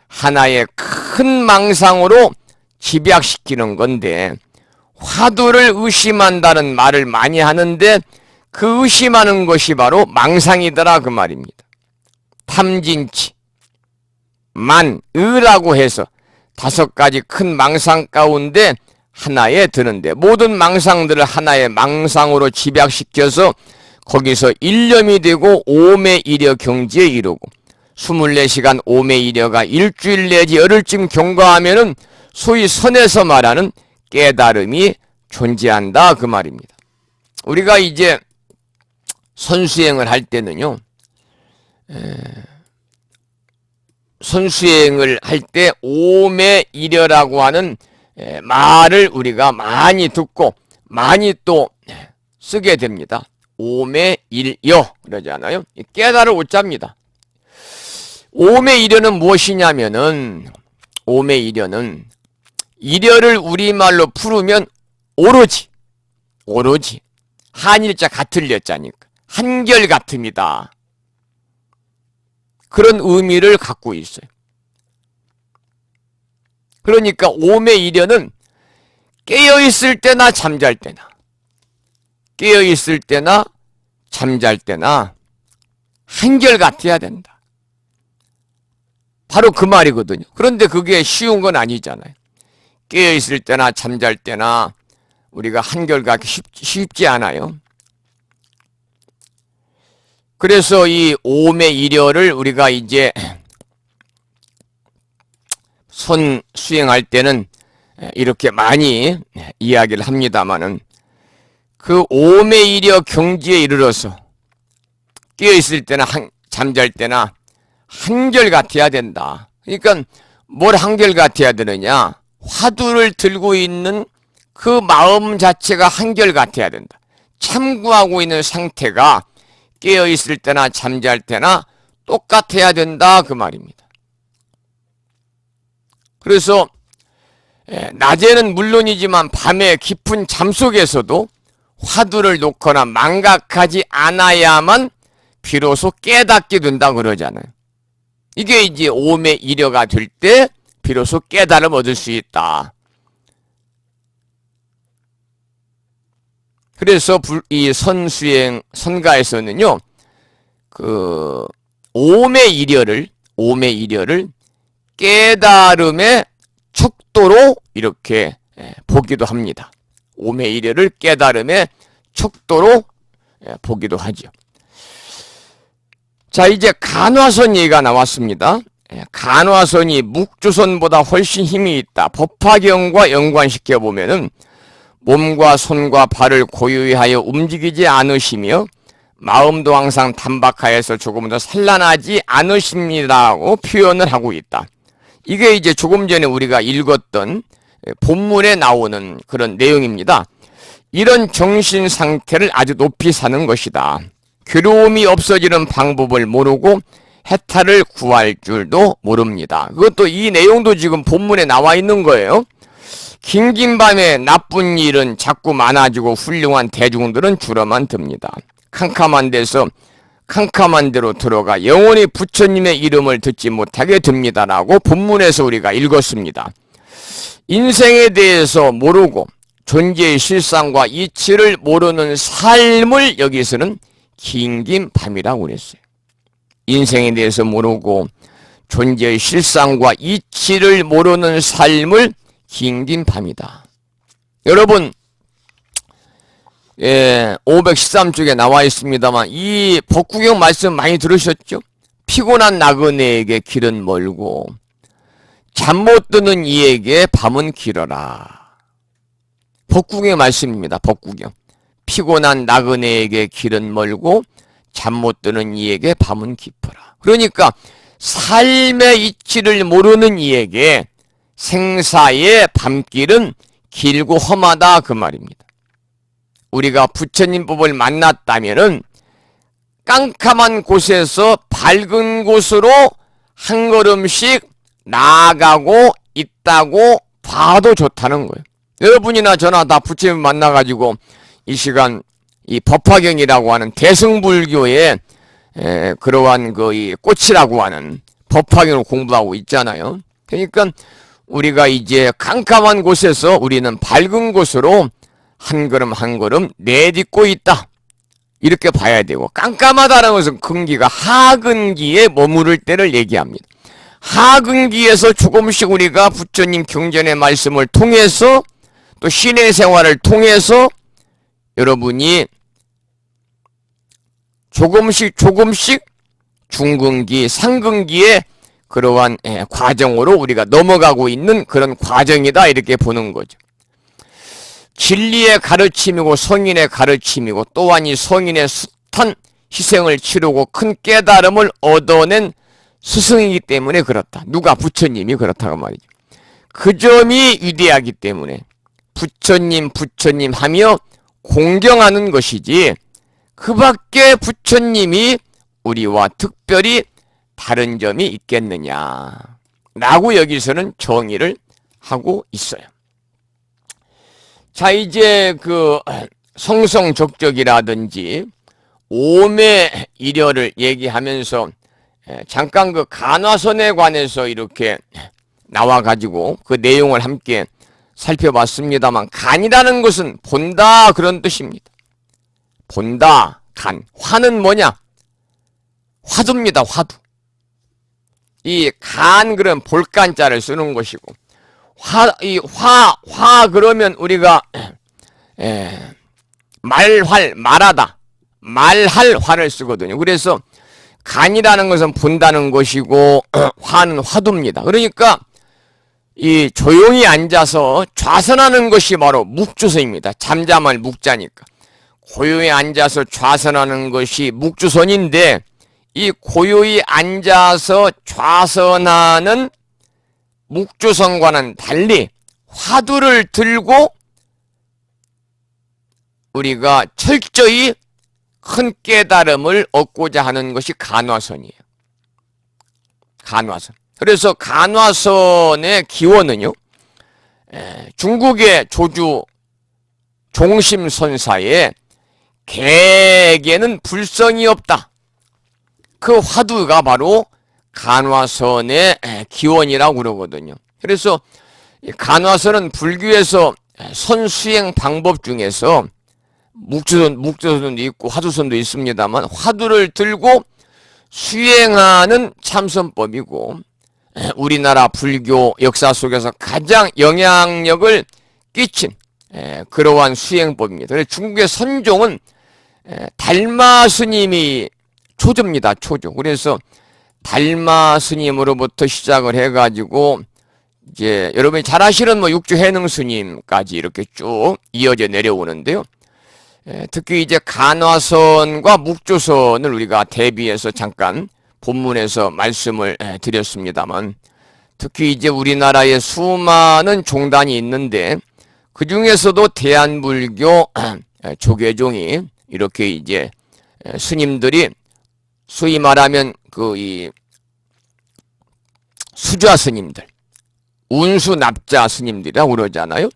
하나의 큰 망상으로 집약시키는 건데 화두를 의심한다는 말을 많이 하는데 그 의심하는 것이 바로 망상이더라 그 말입니다. 탐진치, 의라고 해서 5가지 큰 망상 가운데 하나에 드는데 모든 망상들을 하나의 망상으로 집약시켜서 거기서 일념이 되고 오매이려 경지에 이르고 24시간 오매이려가 일주일 내지 열흘쯤 경과하면은 소위 선에서 말하는 깨달음이 존재한다 그 말입니다. 우리가 이제 선수행을 할 때는요, 선수행을 할 때 오매이려라고 하는 말을 우리가 많이 듣고 많이 또 쓰게 됩니다. 오매일여 그러잖아요. 깨달을 오자입니다. 오매이려는 무엇이냐면은 오매이려는 이려를 우리말로 풀으면 오로지 한일자 같을 여자니까 한결같음이다. 그런 의미를 갖고 있어요. 그러니까 오매이려는 깨어있을 때나 잠잘 때나 깨어있을 때나 잠잘 때나 한결같아야 된다. 바로 그 말이거든요. 그런데 그게 쉬운 건 아니잖아요. 깨어있을 때나 잠잘 때나 우리가 한결같기 쉽지 않아요. 그래서 이 오매이려를 우리가 이제 선 수행할 때는 이렇게 많이 이야기를 합니다마는 그 오매이려 경지에 이르러서 깨어있을 때나 잠잘 때나 한결같아야 된다. 그러니까 뭘 한결같아야 되느냐? 화두를 들고 있는 그 마음 자체가 한결같아야 된다. 참구하고 있는 상태가 깨어있을 때나 잠잘 때나 똑같아야 된다 그 말입니다. 그래서 낮에는 물론이지만 밤에 깊은 잠 속에서도 화두를 놓거나 망각하지 않아야만 비로소 깨닫게 된다 그러잖아요. 이게 이제 오매이려가 될 때 비로소 깨달음 얻을 수 있다. 그래서 이 선수행 선가에서는요, 그 오매 이려를 깨달음의 척도로 이렇게 보기도 합니다. 오매 이려를 깨달음의 척도로 보기도 하죠. 자, 이제 간화선 얘기가 나왔습니다. 간화선이 묵주선보다 훨씬 힘이 있다. 법화경과 연관시켜 보면은 몸과 손과 발을 고유히 하여 움직이지 않으시며 마음도 항상 단박하여서 조금 더 산란하지 않으십니다라고 표현을 하고 있다. 이게 이제 조금 전에 우리가 읽었던 본문에 나오는 그런 내용입니다. 이런 정신 상태를 아주 높이 사는 것이다. 괴로움이 없어지는 방법을 모르고 해탈을 구할 줄도 모릅니다. 그것도 이 내용도 지금 본문에 나와 있는 거예요. 긴긴 밤에 나쁜 일은 자꾸 많아지고 훌륭한 대중들은 줄어만 듭니다. 캄캄한 데서 캄캄한 데로 들어가 영원히 부처님의 이름을 듣지 못하게 됩니다라고 본문에서 우리가 읽었습니다. 인생에 대해서 모르고 존재의 실상과 이치를 모르는 삶을 여기서는 긴긴 밤이라고 그랬어요. 인생에 대해서 모르고 존재의 실상과 이치를 모르는 삶을 긴긴 밤이다. 여러분, 513쪽에 나와 있습니다만 이 법구경 말씀 많이 들으셨죠? 피곤한 나그네에게 길은 멀고 잠 못 드는 이에게 밤은 길어라. 법구경의 말씀입니다. 법구경. 피곤한 나그네에게 길은 멀고 잠 못 드는 이에게 밤은 깊어라. 그러니까 삶의 이치를 모르는 이에게 생사의 밤길은 길고 험하다 그 말입니다. 우리가 부처님 법을 만났다면은 깜깜한 곳에서 밝은 곳으로 한 걸음씩 나아가고 있다고 봐도 좋다는 거예요. 여러분이나 저나 다 부처님 만나가지고 이 시간 이 법화경이라고 하는 대승불교의 그러한 이 꽃이라고 하는 법화경을 공부하고 있잖아요. 그러니까 우리가 이제 깜깜한 곳에서 우리는 밝은 곳으로 한 걸음 한 걸음 내딛고 있다. 이렇게 봐야 되고, 깜깜하다는 것은 근기가 하근기에 머무를 때를 얘기합니다. 하근기에서 조금씩 우리가 부처님 경전의 말씀을 통해서 또 신의 생활을 통해서 여러분이 조금씩 중근기, 상근기에 그러한 과정으로 우리가 넘어가고 있는 그런 과정이다 이렇게 보는 거죠. 진리의 가르침이고 성인의 가르침이고 또한 이 성인의 숱한 희생을 치르고 큰 깨달음을 얻어낸 스승이기 때문에 그렇다. 누가? 부처님이 그렇다고 말이죠. 그 점이 위대하기 때문에 부처님 하며 공경하는 것이지 그 밖에 부처님이 우리와 특별히 다른 점이 있겠느냐 라고 여기서는 정의를 하고 있어요. 자, 이제 성성적적이라든지 오매이려를 얘기하면서 잠깐 간화선에 관해서 이렇게 나와가지고 그 내용을 함께 살펴봤습니다만, 간이라는 것은 본다 그런 뜻입니다. 본다, 간. 화는 뭐냐? 화두입니다, 화두. 이 간 그런 볼간자를 쓰는 것이고, 화 그러면 우리가 말하다, 말할 화를 쓰거든요. 그래서 간이라는 것은 본다는 것이고 화는 화두입니다. 그러니까 이 조용히 앉아서 좌선하는 것이 바로 묵주선입니다. 잠잠할 묵자니까. 고요히 앉아서 좌선하는 것이 묵주선인데, 이 고요히 앉아서 좌선하는 묵주선과는 달리 화두를 들고 우리가 철저히 큰 깨달음을 얻고자 하는 것이 간화선이에요. 간화선. 그래서 간화선의 기원은요, 중국의 조주 종심선사의 개에게는 불성이 없다. 그 화두가 바로 간화선의 기원이라고 그러거든요. 그래서 간화선은 불교에서 선수행 방법 중에서 묵조선도 있고 화두선도 있습니다만 화두를 들고 수행하는 참선법이고 우리나라 불교 역사 속에서 가장 영향력을 끼친 그러한 수행법입니다. 그래서 중국의 선종은 달마 스님이 초조입니다. 초조. 그래서 달마 스님으로부터 시작을 해가지고 이제 여러분이 잘 아시는 뭐 육주 해능 스님까지 이렇게 쭉 이어져 내려오는데요. 특히 이제 간화선과 묵조선을 우리가 대비해서 잠깐 본문에서 말씀을 드렸습니다만, 특히 이제 우리나라에 수많은 종단이 있는데 그 중에서도 대한불교 조계종이 이렇게 이제 스님들이 소위 말하면 이 수좌 스님들, 운수납자 스님들이라고 그러잖아요.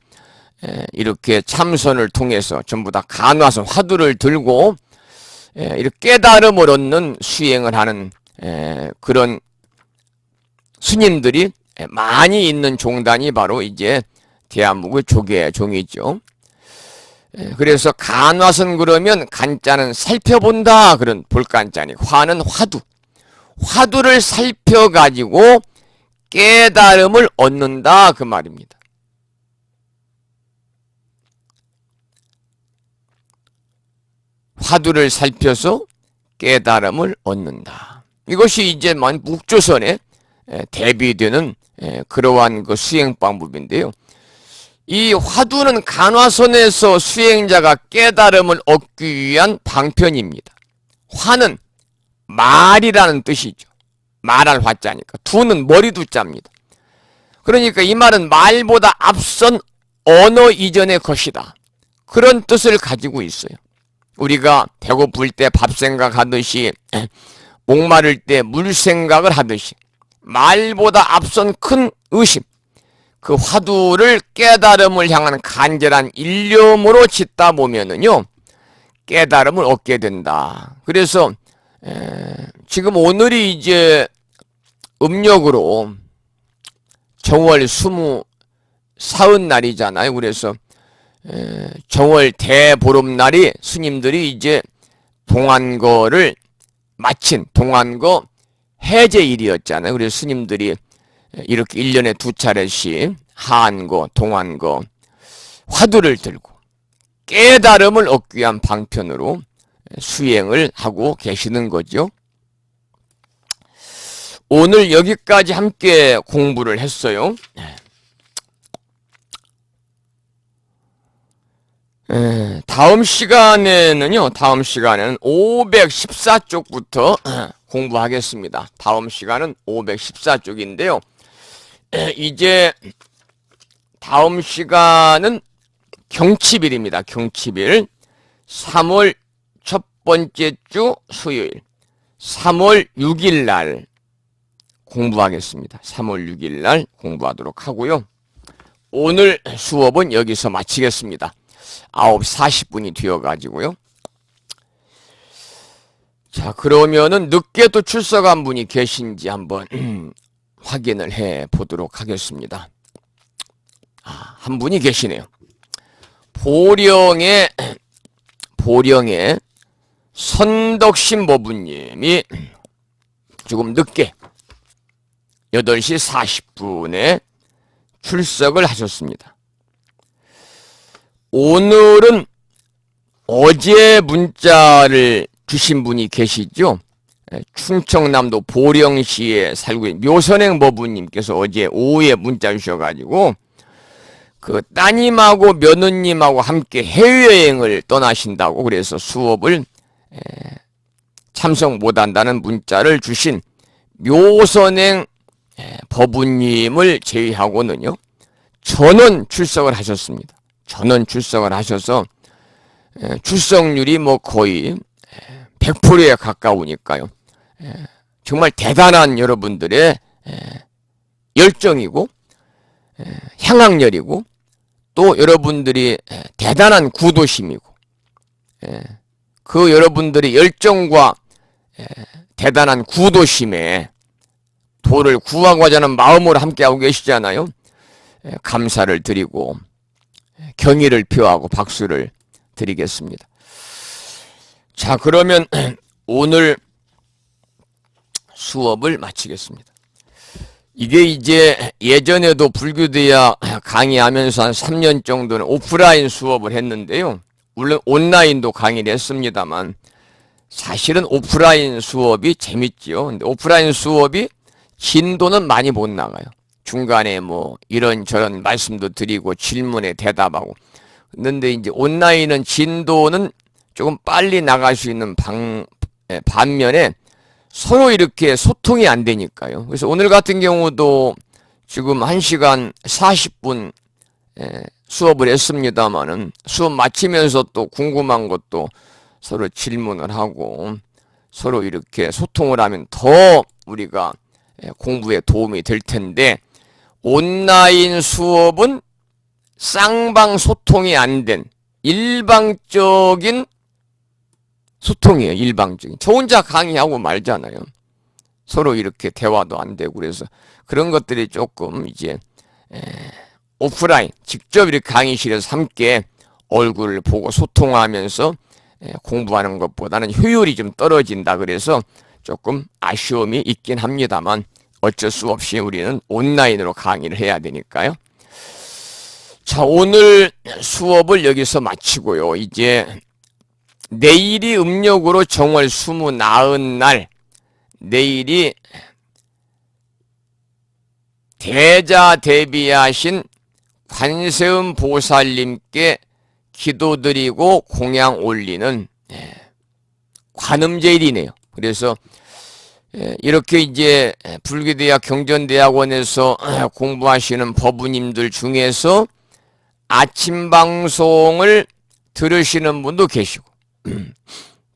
이렇게 참선을 통해서 전부 다 간화선 화두를 들고 이렇게 깨달음을 얻는 수행을 하는 그런 스님들이 많이 있는 종단이 바로 이제 대한민국의 조계종이죠. 그래서 간화선 그러면 간자는 살펴본다 그런 볼간자니 화는 화두를 살펴가지고 깨달음을 얻는다 그 말입니다. 화두를 살펴서 깨달음을 얻는다. 이것이 이제 묵조선에 대비되는 그러한 그 수행 방법인데요. 이 화두는 간화선에서 수행자가 깨달음을 얻기 위한 방편입니다. 화는 말이라는 뜻이죠. 말할 화자니까. 두는 머리두 자입니다. 그러니까 이 말은 말보다 앞선 언어 이전의 것이다. 그런 뜻을 가지고 있어요. 우리가 배고플 때 밥 생각하듯이 목마를 때 물 생각을 하듯이 말보다 앞선 큰 의심, 그 화두를 깨달음을 향한 간절한 일념으로 짓다 보면은요 깨달음을 얻게 된다. 그래서 지금 오늘이 이제 음력으로 정월 40날이잖아요. 그래서 정월 대보름날이 스님들이 이제 동안거를 마친 동안거 해제일이었잖아요. 그래서 스님들이 이렇게 1년에 2차례씩 하안거, 동안거 화두를 들고 깨달음을 얻기 위한 방편으로 수행을 하고 계시는 거죠. 오늘 여기까지 함께 공부를 했어요. 다음 시간에는 514쪽부터 공부하겠습니다. 다음 시간은 514쪽인데요. 이제 다음 시간은 경칩일입니다. 경칩일 3월 첫 번째 주 수요일 3월 6일 날 공부하겠습니다. 3월 6일 날 공부하도록 하고요. 오늘 수업은 여기서 마치겠습니다. 9시 40분이 되어가지고요. 자, 그러면은 늦게 또 출석한 분이 계신지 한번 확인을 해 보도록 하겠습니다. 한 분이 계시네요. 보령의 선덕신 모부님이 조금 늦게 8시 40분에 출석을 하셨습니다. 오늘은 어제 문자를 주신 분이 계시죠? 충청남도 보령시에 살고 있는 묘선행 모부님께서 어제 오후에 문자 주셔가지고 그 따님하고 며느님하고 함께 해외여행을 떠나신다고 그래서 수업을 참석 못한다는 문자를 주신 묘선행 법우님을 제외하고는요 전원 출석을 하셨습니다. 전원 출석을 하셔서 출석률이 뭐 거의 100%에 가까우니까요. 정말 대단한 여러분들의 열정이고 향학열이고 또 여러분들이 대단한 구도심이고 그 여러분들의 열정과 대단한 구도심에 도를 구하고자 하는 마음으로 함께하고 계시잖아요. 감사를 드리고 경의를 표하고 박수를 드리겠습니다. 자, 그러면 오늘 수업을 마치겠습니다. 이게 이제 예전에도 불교대학 강의하면서 한 3년 정도는 오프라인 수업을 했는데요. 물론 온라인도 강의를 했습니다만 사실은 오프라인 수업이 재밌지요. 근데 오프라인 수업이 진도는 많이 못 나가요. 중간에 뭐 이런저런 말씀도 드리고 질문에 대답하고. 근데 이제 온라인은 진도는 조금 빨리 나갈 수 있는 반면에 서로 이렇게 소통이 안 되니까요. 그래서 오늘 같은 경우도 지금 1시간 40분 수업을 했습니다마는 수업 마치면서 또 궁금한 것도 서로 질문을 하고 서로 이렇게 소통을 하면 더 우리가 공부에 도움이 될 텐데 온라인 수업은 쌍방 소통이 안 된 일방적인 소통이에요. 일방적인. 저 혼자 강의하고 말잖아요. 서로 이렇게 대화도 안 되고 그래서 그런 것들이 조금 이제 오프라인 직접 이렇게 강의실에서 함께 얼굴을 보고 소통하면서 공부하는 것보다는 효율이 좀 떨어진다 그래서 조금 아쉬움이 있긴 합니다만 어쩔 수 없이 우리는 온라인으로 강의를 해야 되니까요. 자, 오늘 수업을 여기서 마치고요. 이제 내일이 음력으로 정월 29날, 내일이 대자대비하신 관세음 보살님께 기도드리고 공양 올리는 관음제일이네요. 그래서 이렇게 이제 불교대학 경전대학원에서 공부하시는 법우님들 중에서 아침 방송을 들으시는 분도 계시고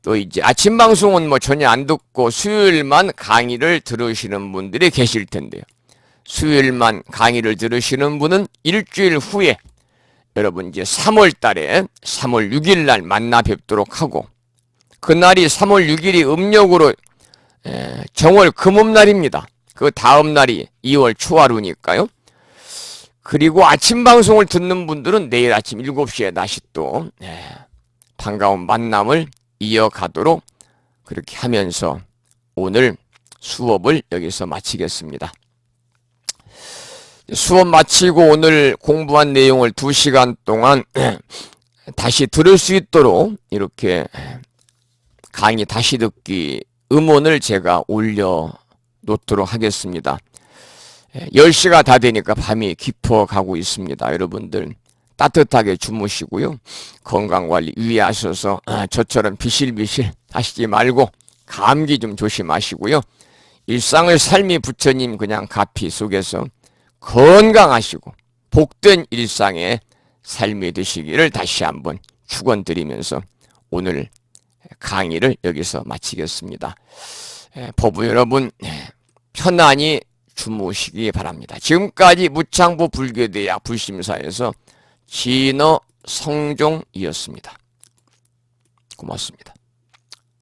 또 이제 아침 방송은 뭐 전혀 안 듣고 수요일만 강의를 들으시는 분들이 계실 텐데요. 수요일만 강의를 들으시는 분은 일주일 후에 여러분 이제 3월 달에 3월 6일 날 만나 뵙도록 하고 그날이 3월 6일이 음력으로 정월 금음날입니다. 그 다음 날이 2월 초하루니까요. 그리고 아침 방송을 듣는 분들은 내일 아침 7시에 다시 또 반가운 만남을 이어가도록 그렇게 하면서 오늘 수업을 여기서 마치겠습니다. 수업 마치고 오늘 공부한 내용을 2시간 동안 다시 들을 수 있도록 이렇게 강의 다시 듣기 음원을 제가 올려놓도록 하겠습니다. 10시가 다 되니까 밤이 깊어가고 있습니다. 여러분들 따뜻하게 주무시고요. 건강관리 유의하셔서 저처럼 비실비실 하시지 말고 감기 좀 조심하시고요. 일상을 삶이 부처님 그냥 가피 속에서 건강하시고 복된 일상의 삶이 되시기를 다시 한번 축원드리면서 오늘 강의를 여기서 마치겠습니다. 법우 여러분 편안히 주무시기 바랍니다. 지금까지 무창보 불교대학 불심사에서 진어 성종이었습니다. 고맙습니다.